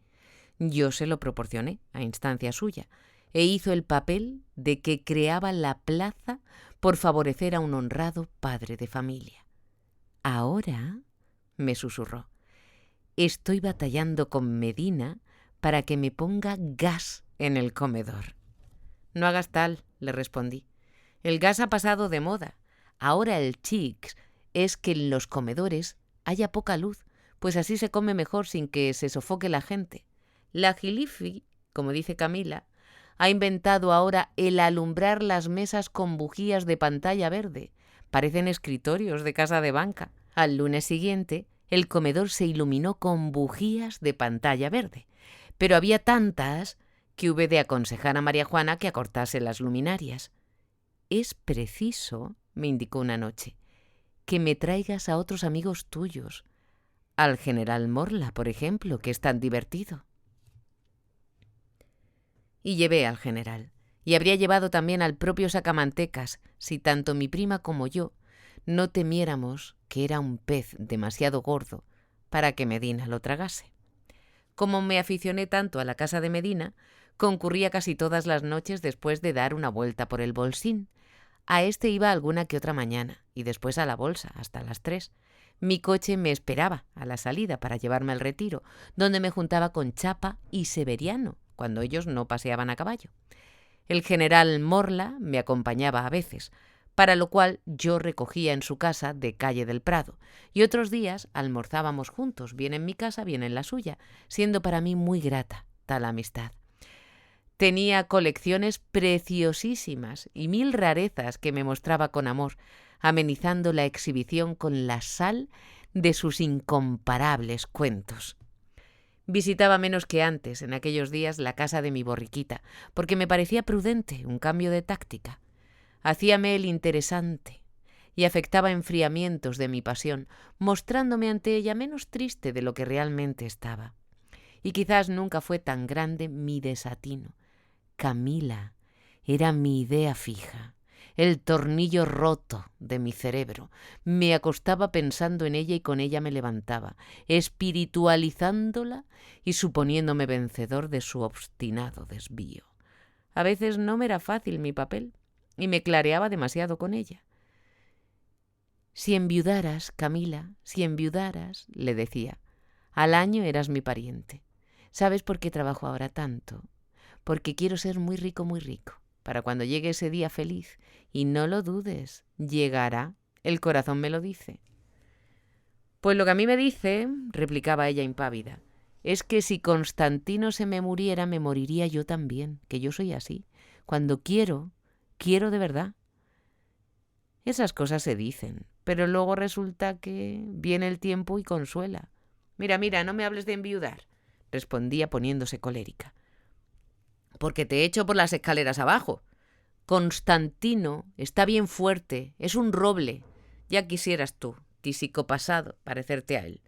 Yo se lo proporcioné, a instancia suya, e hizo el papel de que creaba la plaza por favorecer a un honrado padre de familia. Ahora, me susurró, estoy batallando con Medina para que me ponga gas en el comedor. No hagas tal, le respondí. El gas ha pasado de moda. Ahora el chic es que en los comedores haya poca luz, pues así se come mejor sin que se sofoque la gente. La Gilifi, como dice Camila, ha inventado ahora el alumbrar las mesas con bujías de pantalla verde. Parecen escritorios de casa de banca. Al lunes siguiente, el comedor se iluminó con bujías de pantalla verde, pero había tantas que hube de aconsejar a María Juana que acortase las luminarias. Es preciso, me indicó una noche, que me traigas a otros amigos tuyos, al general Morla, por ejemplo, que es tan divertido. Y llevé al general, y habría llevado también al propio Sacamantecas, si tanto mi prima como yo no temiéramos que era un pez demasiado gordo para que Medina lo tragase. Como me aficioné tanto a la casa de Medina, concurría casi todas las noches después de dar una vuelta por el Bolsín, A este iba alguna que otra mañana y después a la bolsa hasta las 3. Mi coche me esperaba a la salida para llevarme al retiro, donde me juntaba con Chapa y Severiano, cuando ellos no paseaban a caballo. El general Morla me acompañaba a veces, para lo cual yo recogía en su casa de Calle del Prado, y otros días almorzábamos juntos, bien en mi casa, bien en la suya, siendo para mí muy grata tal amistad. Tenía colecciones preciosísimas y 1000 rarezas que me mostraba con amor, amenizando la exhibición con la sal de sus incomparables cuentos. Visitaba menos que antes en aquellos días la casa de mi borriquita, porque me parecía prudente un cambio de táctica. Hacíame el interesante y afectaba enfriamientos de mi pasión, mostrándome ante ella menos triste de lo que realmente estaba. Y quizás nunca fue tan grande mi desatino. Camila era mi idea fija, el tornillo roto de mi cerebro. Me acostaba pensando en ella y con ella me levantaba, espiritualizándola y suponiéndome vencedor de su obstinado desvío. A veces no me era fácil mi papel y me clareaba demasiado con ella. Si enviudaras, Camila, si enviudaras, le decía, al año eras mi pariente. ¿Sabes por qué trabajo ahora tanto? Porque quiero ser muy rico, para cuando llegue ese día feliz. Y no lo dudes, llegará, el corazón me lo dice. Pues lo que a mí me dice, replicaba ella impávida, es que si Constantino se me muriera, me moriría yo también, que yo soy así. Cuando quiero, quiero de verdad. Esas cosas se dicen, pero luego resulta que viene el tiempo y consuela. Mira, no me hables de enviudar, respondía poniéndose colérica. Porque te echo por las escaleras abajo. Constantino está bien fuerte, es un roble. Ya quisieras tú, tísico pasado, parecerte a él.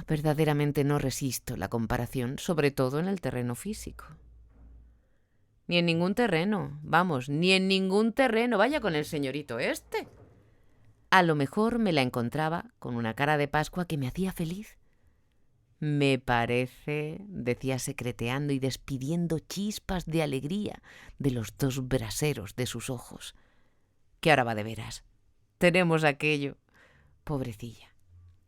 Verdaderamente no resisto la comparación, sobre todo en el terreno físico. Ni en ningún terreno, vamos, ni en ningún terreno, vaya con el señorito este. A lo mejor me la encontraba con una cara de Pascua que me hacía feliz. Me parece, decía secreteando y despidiendo chispas de alegría de los 2 braseros de sus ojos, que ahora va de veras. Tenemos aquello. Pobrecilla.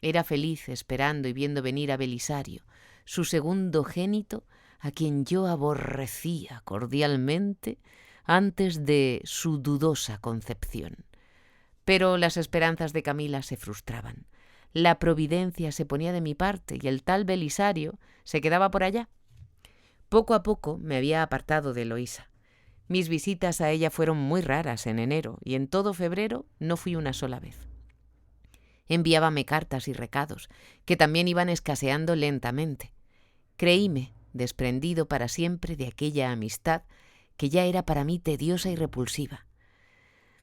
Era feliz esperando y viendo venir a Belisario, su segundo génito, a quien yo aborrecía cordialmente antes de su dudosa concepción. Pero las esperanzas de Camila se frustraban. La providencia se ponía de mi parte y el tal Belisario se quedaba por allá. Poco a poco me había apartado de Eloísa. Mis visitas a ella fueron muy raras en enero y en todo febrero no fui una sola vez. Enviábame cartas y recados, que también iban escaseando lentamente. Creíme desprendido para siempre de aquella amistad que ya era para mí tediosa y repulsiva.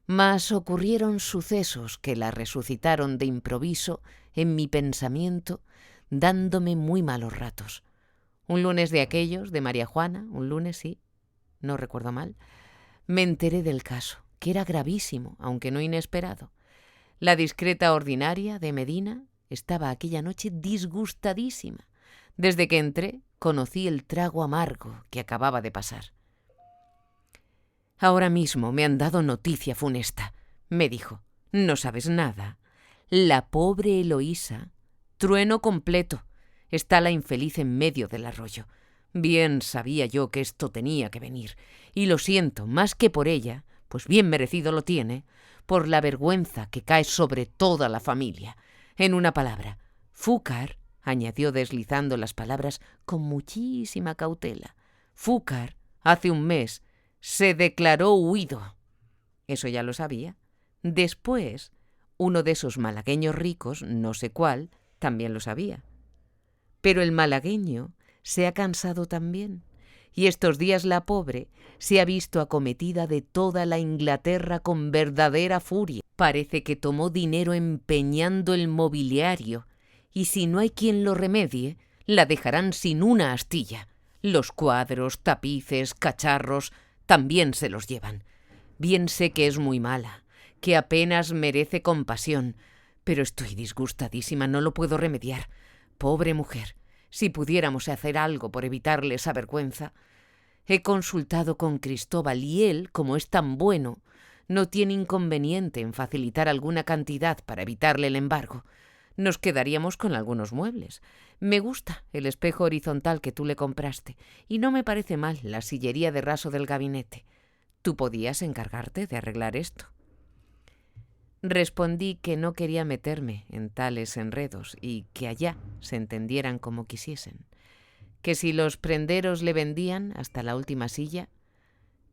Mas ocurrieron sucesos que la resucitaron de improviso en mi pensamiento, dándome muy malos ratos. Un lunes de aquellos, de María Juana, un lunes sí, no recuerdo mal, me enteré del caso, que era gravísimo, aunque no inesperado. La discreta ordinaria de Medina estaba aquella noche disgustadísima. Desde que entré, conocí el trago amargo que acababa de pasar. Ahora mismo me han dado noticia funesta, me dijo. ¿No sabes nada? La pobre Eloísa, trueno completo, está la infeliz en medio del arroyo. Bien sabía yo que esto tenía que venir, y lo siento más que por ella, pues bien merecido lo tiene, por la vergüenza que cae sobre toda la familia. En una palabra, Fúcar, añadió deslizando las palabras con muchísima cautela, Fúcar, hace un mes, se declaró huido. Eso ya lo sabía. Después, uno de esos malagueños ricos, no sé cuál, también lo sabía. Pero el malagueño se ha cansado también, y estos días la pobre se ha visto acometida de toda la Inglaterra con verdadera furia. Parece que tomó dinero empeñando el mobiliario, y si no hay quien lo remedie, la dejarán sin una astilla. Los cuadros, tapices, cacharros, también se los llevan. Bien sé que es muy mala, que apenas merece compasión, pero estoy disgustadísima, no lo puedo remediar. Pobre mujer, si pudiéramos hacer algo por evitarle esa vergüenza. He consultado con Cristóbal y él, como es tan bueno, no tiene inconveniente en facilitar alguna cantidad para evitarle el embargo. Nos quedaríamos con algunos muebles. Me gusta el espejo horizontal que tú le compraste y no me parece mal la sillería de raso del gabinete. Tú podías encargarte de arreglar esto. Respondí que no quería meterme en tales enredos y que allá se entendieran como quisiesen. Que si los prenderos le vendían hasta la última silla,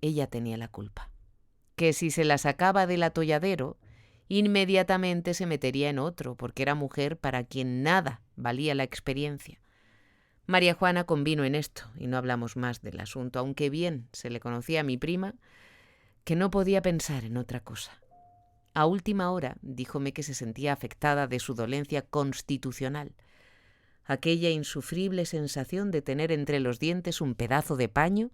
ella tenía la culpa. Que si se la sacaba del atolladero, inmediatamente se metería en otro, porque era mujer para quien nada valía la experiencia. María Juana convino en esto y no hablamos más del asunto, aunque bien se le conocía a mi prima que no podía pensar en otra cosa. A última hora díjome que se sentía afectada de su dolencia constitucional, aquella insufrible sensación de tener entre los dientes un pedazo de paño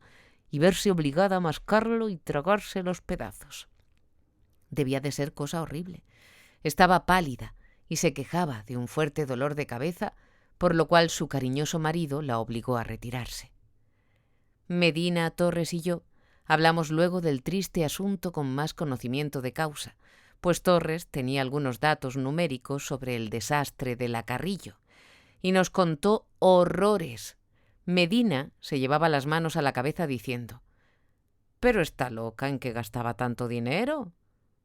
y verse obligada a mascarlo y tragarse los pedazos. Debía de ser cosa horrible. Estaba pálida y se quejaba de un fuerte dolor de cabeza, por lo cual su cariñoso marido la obligó a retirarse. Medina, Torres y yo hablamos luego del triste asunto con más conocimiento de causa, pues Torres tenía algunos datos numéricos sobre el desastre de la Carrillo, y nos contó horrores. Medina se llevaba las manos a la cabeza diciendo: «¿Pero está loca en que gastaba tanto dinero?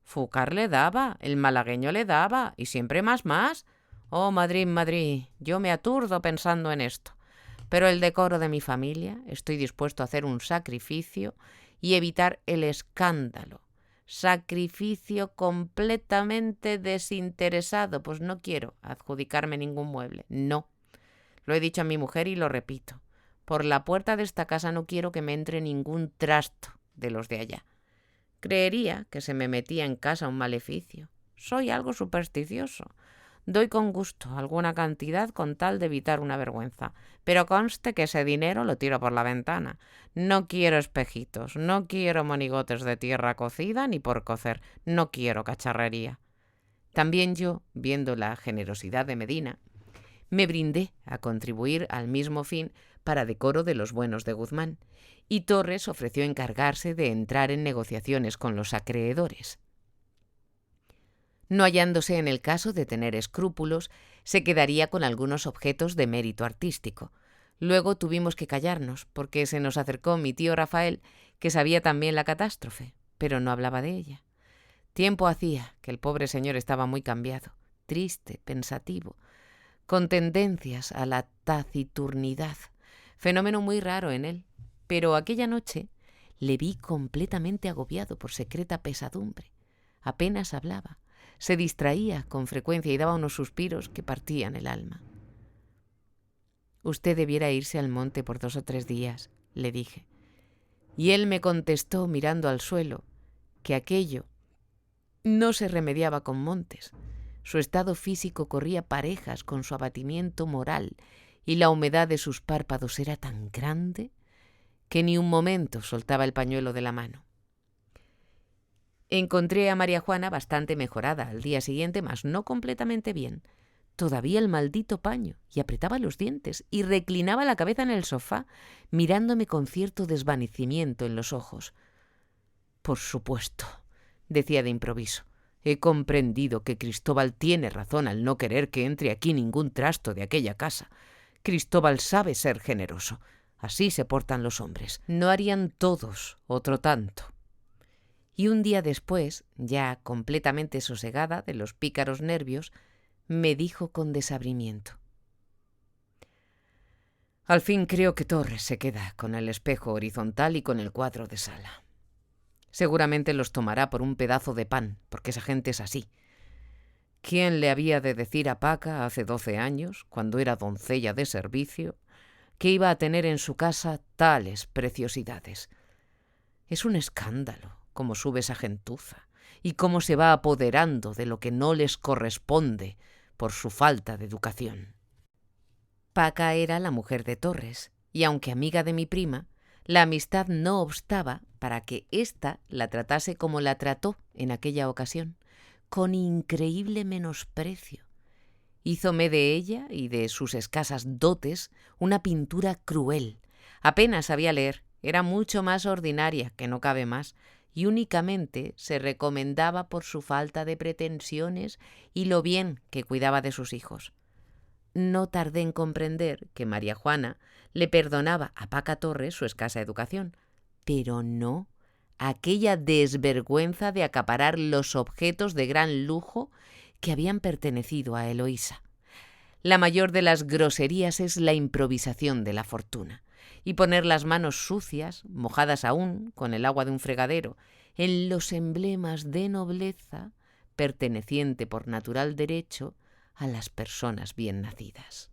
Fúcar le daba, el malagueño le daba, y siempre más. Oh, Madrid, Madrid, yo me aturdo pensando en esto. Pero el decoro de mi familia, estoy dispuesto a hacer un sacrificio y evitar el escándalo. Sacrificio completamente desinteresado, pues no quiero adjudicarme ningún mueble, no. Lo he dicho a mi mujer y lo repito. Por la puerta de esta casa no quiero que me entre ningún trasto de los de allá. Creería que se me metía en casa un maleficio. Soy algo supersticioso. Doy con gusto alguna cantidad con tal de evitar una vergüenza. Pero conste que ese dinero lo tiro por la ventana. No quiero espejitos, no quiero monigotes de tierra cocida ni por cocer. No quiero cacharrería». También yo, viendo la generosidad de Medina, me brindé a contribuir al mismo fin para decoro de los buenos de Guzmán, y Torres ofreció encargarse de entrar en negociaciones con los acreedores. No hallándose en el caso de tener escrúpulos, se quedaría con algunos objetos de mérito artístico. Luego tuvimos que callarnos, porque se nos acercó mi tío Rafael, que sabía también la catástrofe, pero no hablaba de ella. Tiempo hacía que el pobre señor estaba muy cambiado, triste, pensativo, con tendencias a la taciturnidad, fenómeno muy raro en él. Pero aquella noche le vi completamente agobiado por secreta pesadumbre. Apenas hablaba, se distraía con frecuencia y daba unos suspiros que partían el alma. «Usted debiera irse al monte por 2 o 3 días», le dije. Y él me contestó mirando al suelo que aquello no se remediaba con montes. Su estado físico corría parejas con su abatimiento moral y la humedad de sus párpados era tan grande que ni un momento soltaba el pañuelo de la mano. Encontré a María Juana bastante mejorada al día siguiente, mas no completamente bien. Todavía el maldito paño, y apretaba los dientes y reclinaba la cabeza en el sofá, mirándome con cierto desvanecimiento en los ojos. «Por supuesto», decía de improviso, «he comprendido que Cristóbal tiene razón al no querer que entre aquí ningún trasto de aquella casa. Cristóbal sabe ser generoso. Así se portan los hombres. No harían todos otro tanto». Y un día después, ya completamente sosegada de los pícaros nervios, me dijo con desabrimiento: «Al fin creo que Torres se queda con el espejo horizontal y con el cuadro de sala. Seguramente los tomará por un pedazo de pan, porque esa gente es así. ¿Quién le había de decir a Paca hace 12 años, cuando era doncella de servicio, que iba a tener en su casa tales preciosidades? Es un escándalo cómo sube esa gentuza y cómo se va apoderando de lo que no les corresponde por su falta de educación». Paca era la mujer de Torres, y aunque amiga de mi prima, la amistad no obstaba para que ésta la tratase como la trató en aquella ocasión, con increíble menosprecio. Hízome de ella y de sus escasas dotes una pintura cruel. Apenas sabía leer, era mucho más ordinaria, que no cabe más, y únicamente se recomendaba por su falta de pretensiones y lo bien que cuidaba de sus hijos. No tardé en comprender que María Juana le perdonaba a Paca Torres su escasa educación, pero no aquella desvergüenza de acaparar los objetos de gran lujo que habían pertenecido a Eloísa. La mayor de las groserías es la improvisación de la fortuna, y poner las manos sucias, mojadas aún con el agua de un fregadero, en los emblemas de nobleza perteneciente por natural derecho a las personas bien nacidas.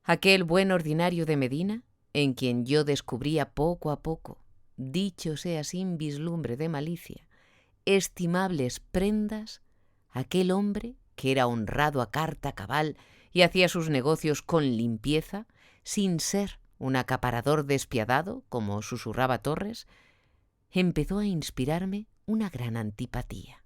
Aquel buen ordinario de Medina, en quien yo descubría poco a poco, dicho sea sin vislumbre de malicia, estimables prendas, aquel hombre que era honrado a carta cabal y hacía sus negocios con limpieza, sin ser un acaparador despiadado, como susurraba Torres, empezó a inspirarme una gran antipatía.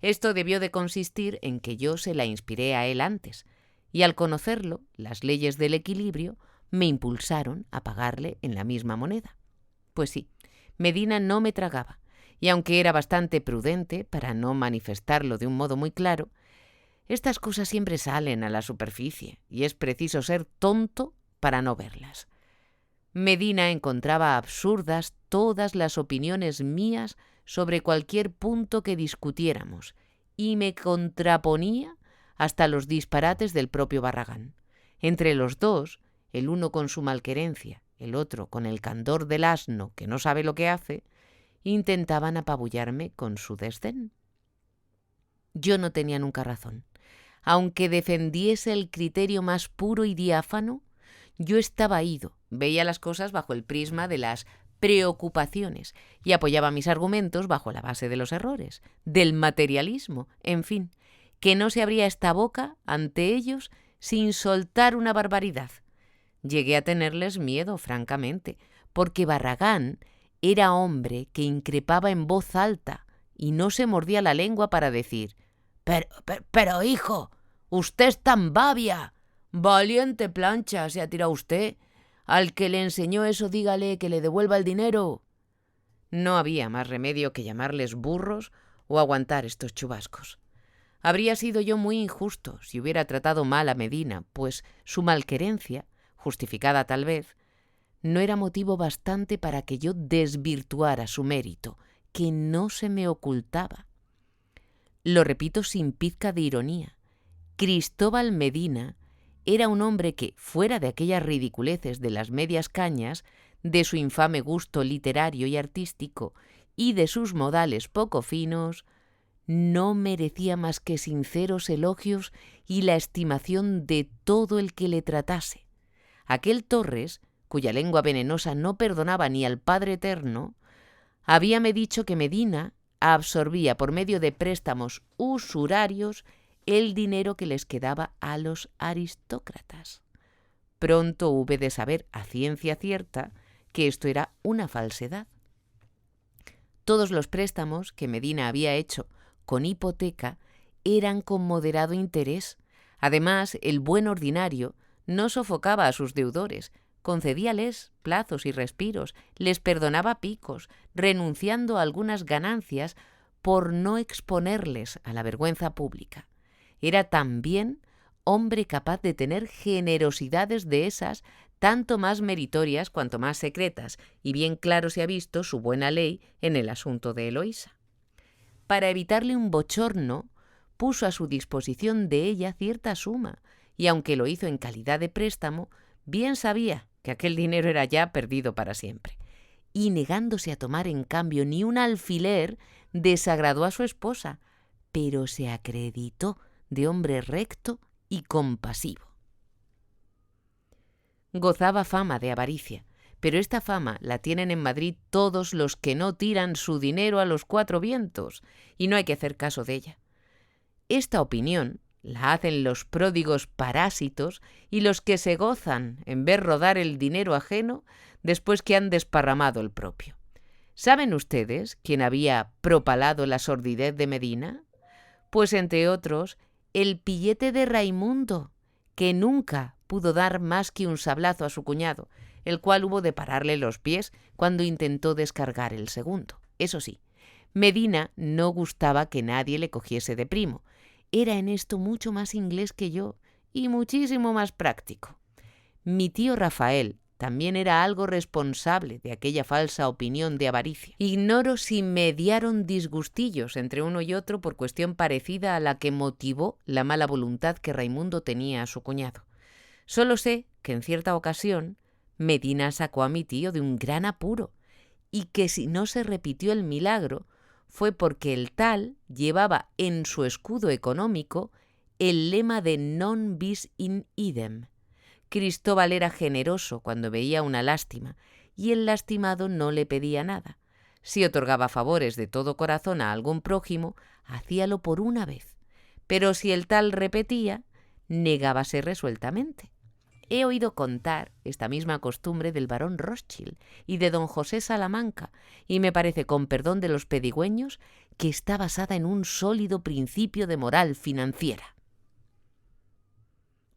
Esto debió de consistir en que yo se la inspiré a él antes, y al conocerlo, las leyes del equilibrio me impulsaron a pagarle en la misma moneda. Pues sí, Medina no me tragaba, y aunque era bastante prudente para no manifestarlo de un modo muy claro, estas cosas siempre salen a la superficie, y es preciso ser tonto para no verlas. Medina encontraba absurdas todas las opiniones mías sobre cualquier punto que discutiéramos, y me contraponía hasta los disparates del propio Barragán. Entre los dos, el uno con su malquerencia, el otro con el candor del asno que no sabe lo que hace, intentaban apabullarme con su desdén. Yo no tenía nunca razón. Aunque defendiese el criterio más puro y diáfano, yo estaba ido, veía las cosas bajo el prisma de las preocupaciones y apoyaba mis argumentos bajo la base de los errores, del materialismo, en fin, que no se abría esta boca ante ellos sin soltar una barbaridad. Llegué a tenerles miedo, francamente, porque Barragán era hombre que increpaba en voz alta y no se mordía la lengua para decir: Pero hijo, usted es tan babia. Valiente plancha se ha tirado usted. Al que le enseñó eso, dígale que le devuelva el dinero. No había más remedio que llamarles burros o aguantar estos chubascos. Habría sido yo muy injusto si hubiera tratado mal a Medina, pues su malquerencia, justificada tal vez, no era motivo bastante para que yo desvirtuara su mérito, que no se me ocultaba. Lo repito sin pizca de ironía. Cristóbal Medina era un hombre que, fuera de aquellas ridiculeces de las medias cañas, de su infame gusto literario y artístico y de sus modales poco finos, no merecía más que sinceros elogios y la estimación de todo el que le tratase. Aquel Torres, cuya lengua venenosa no perdonaba ni al Padre Eterno, habíame dicho que Medina absorbía por medio de préstamos usurarios el dinero que les quedaba a los aristócratas. Pronto hube de saber a ciencia cierta que esto era una falsedad. Todos los préstamos que Medina había hecho con hipoteca eran con moderado interés. Además, el buen ordinario no sofocaba a sus deudores, concedíales plazos y respiros, les perdonaba picos, renunciando a algunas ganancias por no exponerles a la vergüenza pública. Era también hombre capaz de tener generosidades de esas tanto más meritorias cuanto más secretas, y bien claro se ha visto su buena ley en el asunto de Eloísa. Para evitarle un bochorno, puso a su disposición de ella cierta suma, y aunque lo hizo en calidad de préstamo, bien sabía que aquel dinero era ya perdido para siempre. Y negándose a tomar en cambio ni un alfiler, desagradó a su esposa, pero se acreditó de hombre recto y compasivo. Gozaba fama de avaricia, pero esta fama la tienen en Madrid todos los que no tiran su dinero a los cuatro vientos, y no hay que hacer caso de ella. Esta opinión la hacen los pródigos parásitos y los que se gozan en ver rodar el dinero ajeno después que han desparramado el propio. ¿Saben ustedes quién había propalado la sordidez de Medina? Pues, entre otros, el pillete de Raimundo, que nunca pudo dar más que un sablazo a su cuñado, el cual hubo de pararle los pies cuando intentó descargar el segundo. Eso sí, Medina no gustaba que nadie le cogiese de primo. Era en esto mucho más inglés que yo y muchísimo más práctico. Mi tío Rafael también era algo responsable de aquella falsa opinión de avaricia. Ignoro si mediaron disgustillos entre uno y otro por cuestión parecida a la que motivó la mala voluntad que Raimundo tenía a su cuñado. Solo sé que en cierta ocasión Medina sacó a mi tío de un gran apuro y que si no se repitió el milagro fue porque el tal llevaba en su escudo económico el lema de non bis in idem. Cristóbal era generoso cuando veía una lástima y el lastimado no le pedía nada. Si otorgaba favores de todo corazón a algún prójimo, hacíalo por una vez, pero si el tal repetía, negábase resueltamente. He oído contar esta misma costumbre del barón Rothschild y de don José Salamanca, y me parece, con perdón de los pedigüeños, que está basada en un sólido principio de moral financiera.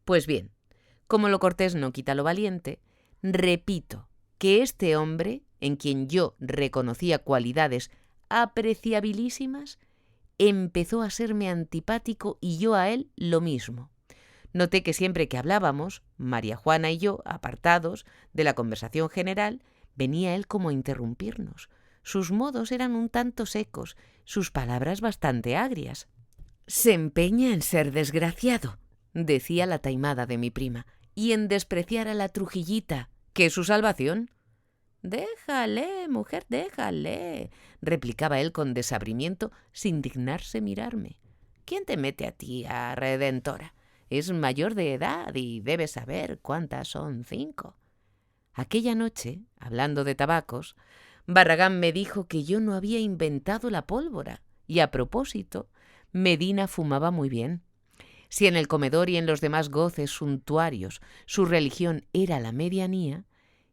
Pues bien, como lo cortés no quita lo valiente, repito que este hombre, en quien yo reconocía cualidades apreciabilísimas, empezó a serme antipático y yo a él lo mismo. Noté que siempre que hablábamos, María Juana y yo, apartados de la conversación general, venía él como a interrumpirnos. Sus modos eran un tanto secos, sus palabras bastante agrias. «Se empeña en ser desgraciado», decía la taimada de mi prima, «y en despreciar a la Trujillita, que es su salvación». «Déjale, mujer, déjale», replicaba él con desabrimiento, sin dignarse mirarme. «¿Quién te mete a ti, a redentora? Es mayor de edad y debe saber cuántas son 5. Aquella noche, hablando de tabacos, Barragán me dijo que yo no había inventado la pólvora y, a propósito, Medina fumaba muy bien. Si en el comedor y en los demás goces suntuarios su religión era la medianía,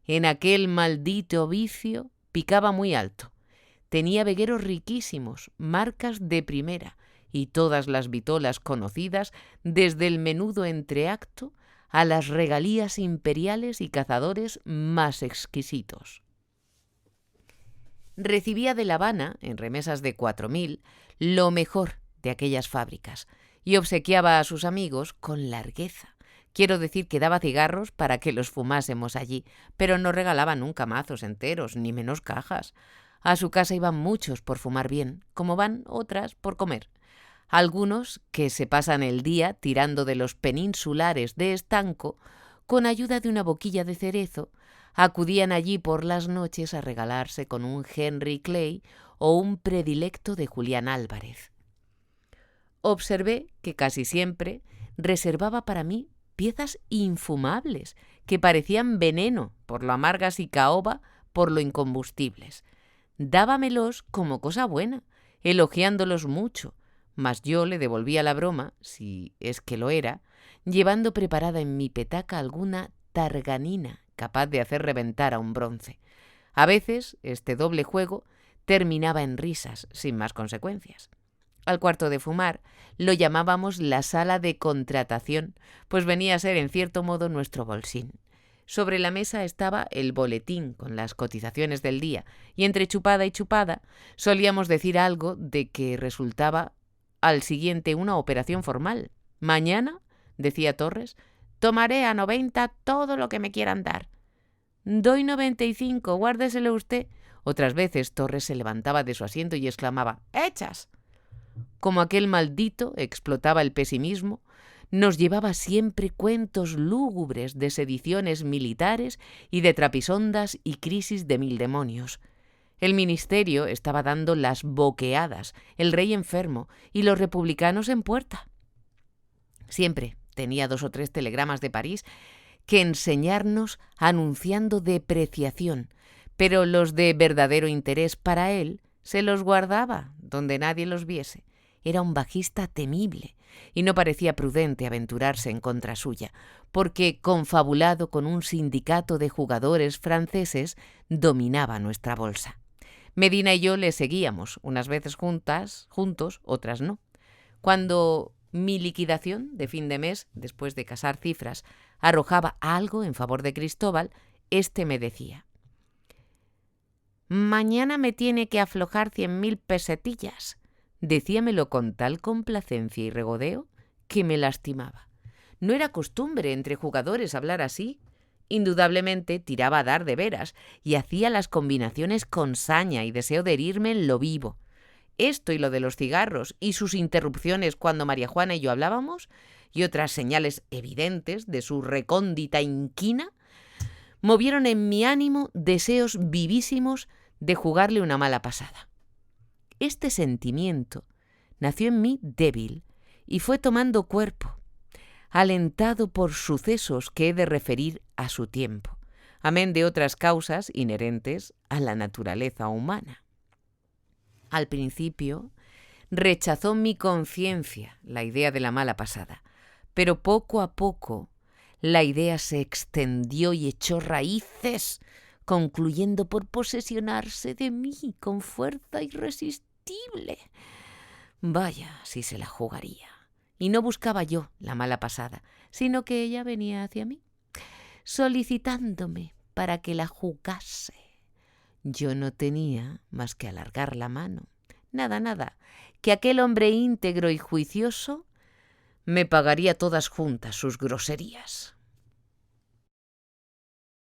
en aquel maldito vicio picaba muy alto. Tenía vegueros riquísimos, marcas de primera, y todas las vitolas conocidas, desde el menudo entreacto a las regalías imperiales y cazadores más exquisitos. Recibía de La Habana, en remesas de 4.000, lo mejor de aquellas fábricas, y obsequiaba a sus amigos con largueza. Quiero decir que daba cigarros para que los fumásemos allí, pero no regalaba nunca mazos enteros, ni menos cajas. A su casa iban muchos por fumar bien, como van otras por comer. Algunos que se pasan el día tirando de los peninsulares de estanco, con ayuda de una boquilla de cerezo, acudían allí por las noches a regalarse con un Henry Clay o un predilecto de Julián Álvarez. Observé que casi siempre reservaba para mí piezas infumables, que parecían veneno por lo amargas y caoba por lo incombustibles. Dábamelos como cosa buena, elogiándolos mucho, mas yo le devolvía la broma, si es que lo era, llevando preparada en mi petaca alguna targanina capaz de hacer reventar a un bronce. A veces este doble juego terminaba en risas, sin más consecuencias. Al cuarto de fumar lo llamábamos la sala de contratación, pues venía a ser en cierto modo nuestro bolsín. Sobre la mesa estaba el boletín con las cotizaciones del día, y entre chupada y chupada solíamos decir algo de que resultaba al siguiente una operación formal. «Mañana», decía Torres, «tomaré a 90 todo lo que me quieran dar». «Doy 95, guárdeselo usted». Otras veces Torres se levantaba de su asiento y exclamaba «¡Hechas!». Como aquel maldito explotaba el pesimismo, nos llevaba siempre cuentos lúgubres de sediciones militares y de trapisondas y crisis de 1000 demonios. El ministerio estaba dando las boqueadas, el rey enfermo y los republicanos en puerta. Siempre tenía 2 o 3 telegramas de París que enseñarnos anunciando depreciación, pero los de verdadero interés para él se los guardaba donde nadie los viese. Era un bajista temible y no parecía prudente aventurarse en contra suya, porque, confabulado con un sindicato de jugadores franceses, dominaba nuestra bolsa. Medina y yo le seguíamos, unas veces juntos, otras no. Cuando mi liquidación de fin de mes, después de casar cifras, arrojaba algo en favor de Cristóbal, éste me decía: Mañana me tiene que aflojar 100.000 pesetillas. Decíamelo con tal complacencia y regodeo que me lastimaba. No era costumbre entre jugadores hablar así. Indudablemente tiraba a dar de veras y hacía las combinaciones con saña y deseo de herirme en lo vivo. Esto y lo de los cigarros y sus interrupciones cuando María Juana y yo hablábamos, y otras señales evidentes de su recóndita inquina, movieron en mi ánimo deseos vivísimos de jugarle una mala pasada. Este sentimiento nació en mí débil y fue tomando cuerpo, alentado por sucesos que he de referir a su tiempo, amén de otras causas inherentes a la naturaleza humana. Al principio rechazó mi conciencia la idea de la mala pasada, pero poco a poco la idea se extendió y echó raíces, concluyendo por posesionarse de mí con fuerza irresistible. Vaya, si se la jugaría. Y no buscaba yo la mala pasada, sino que ella venía hacia mí, solicitándome para que la jugase. Yo no tenía más que alargar la mano. Nada, que aquel hombre íntegro y juicioso me pagaría todas juntas sus groserías.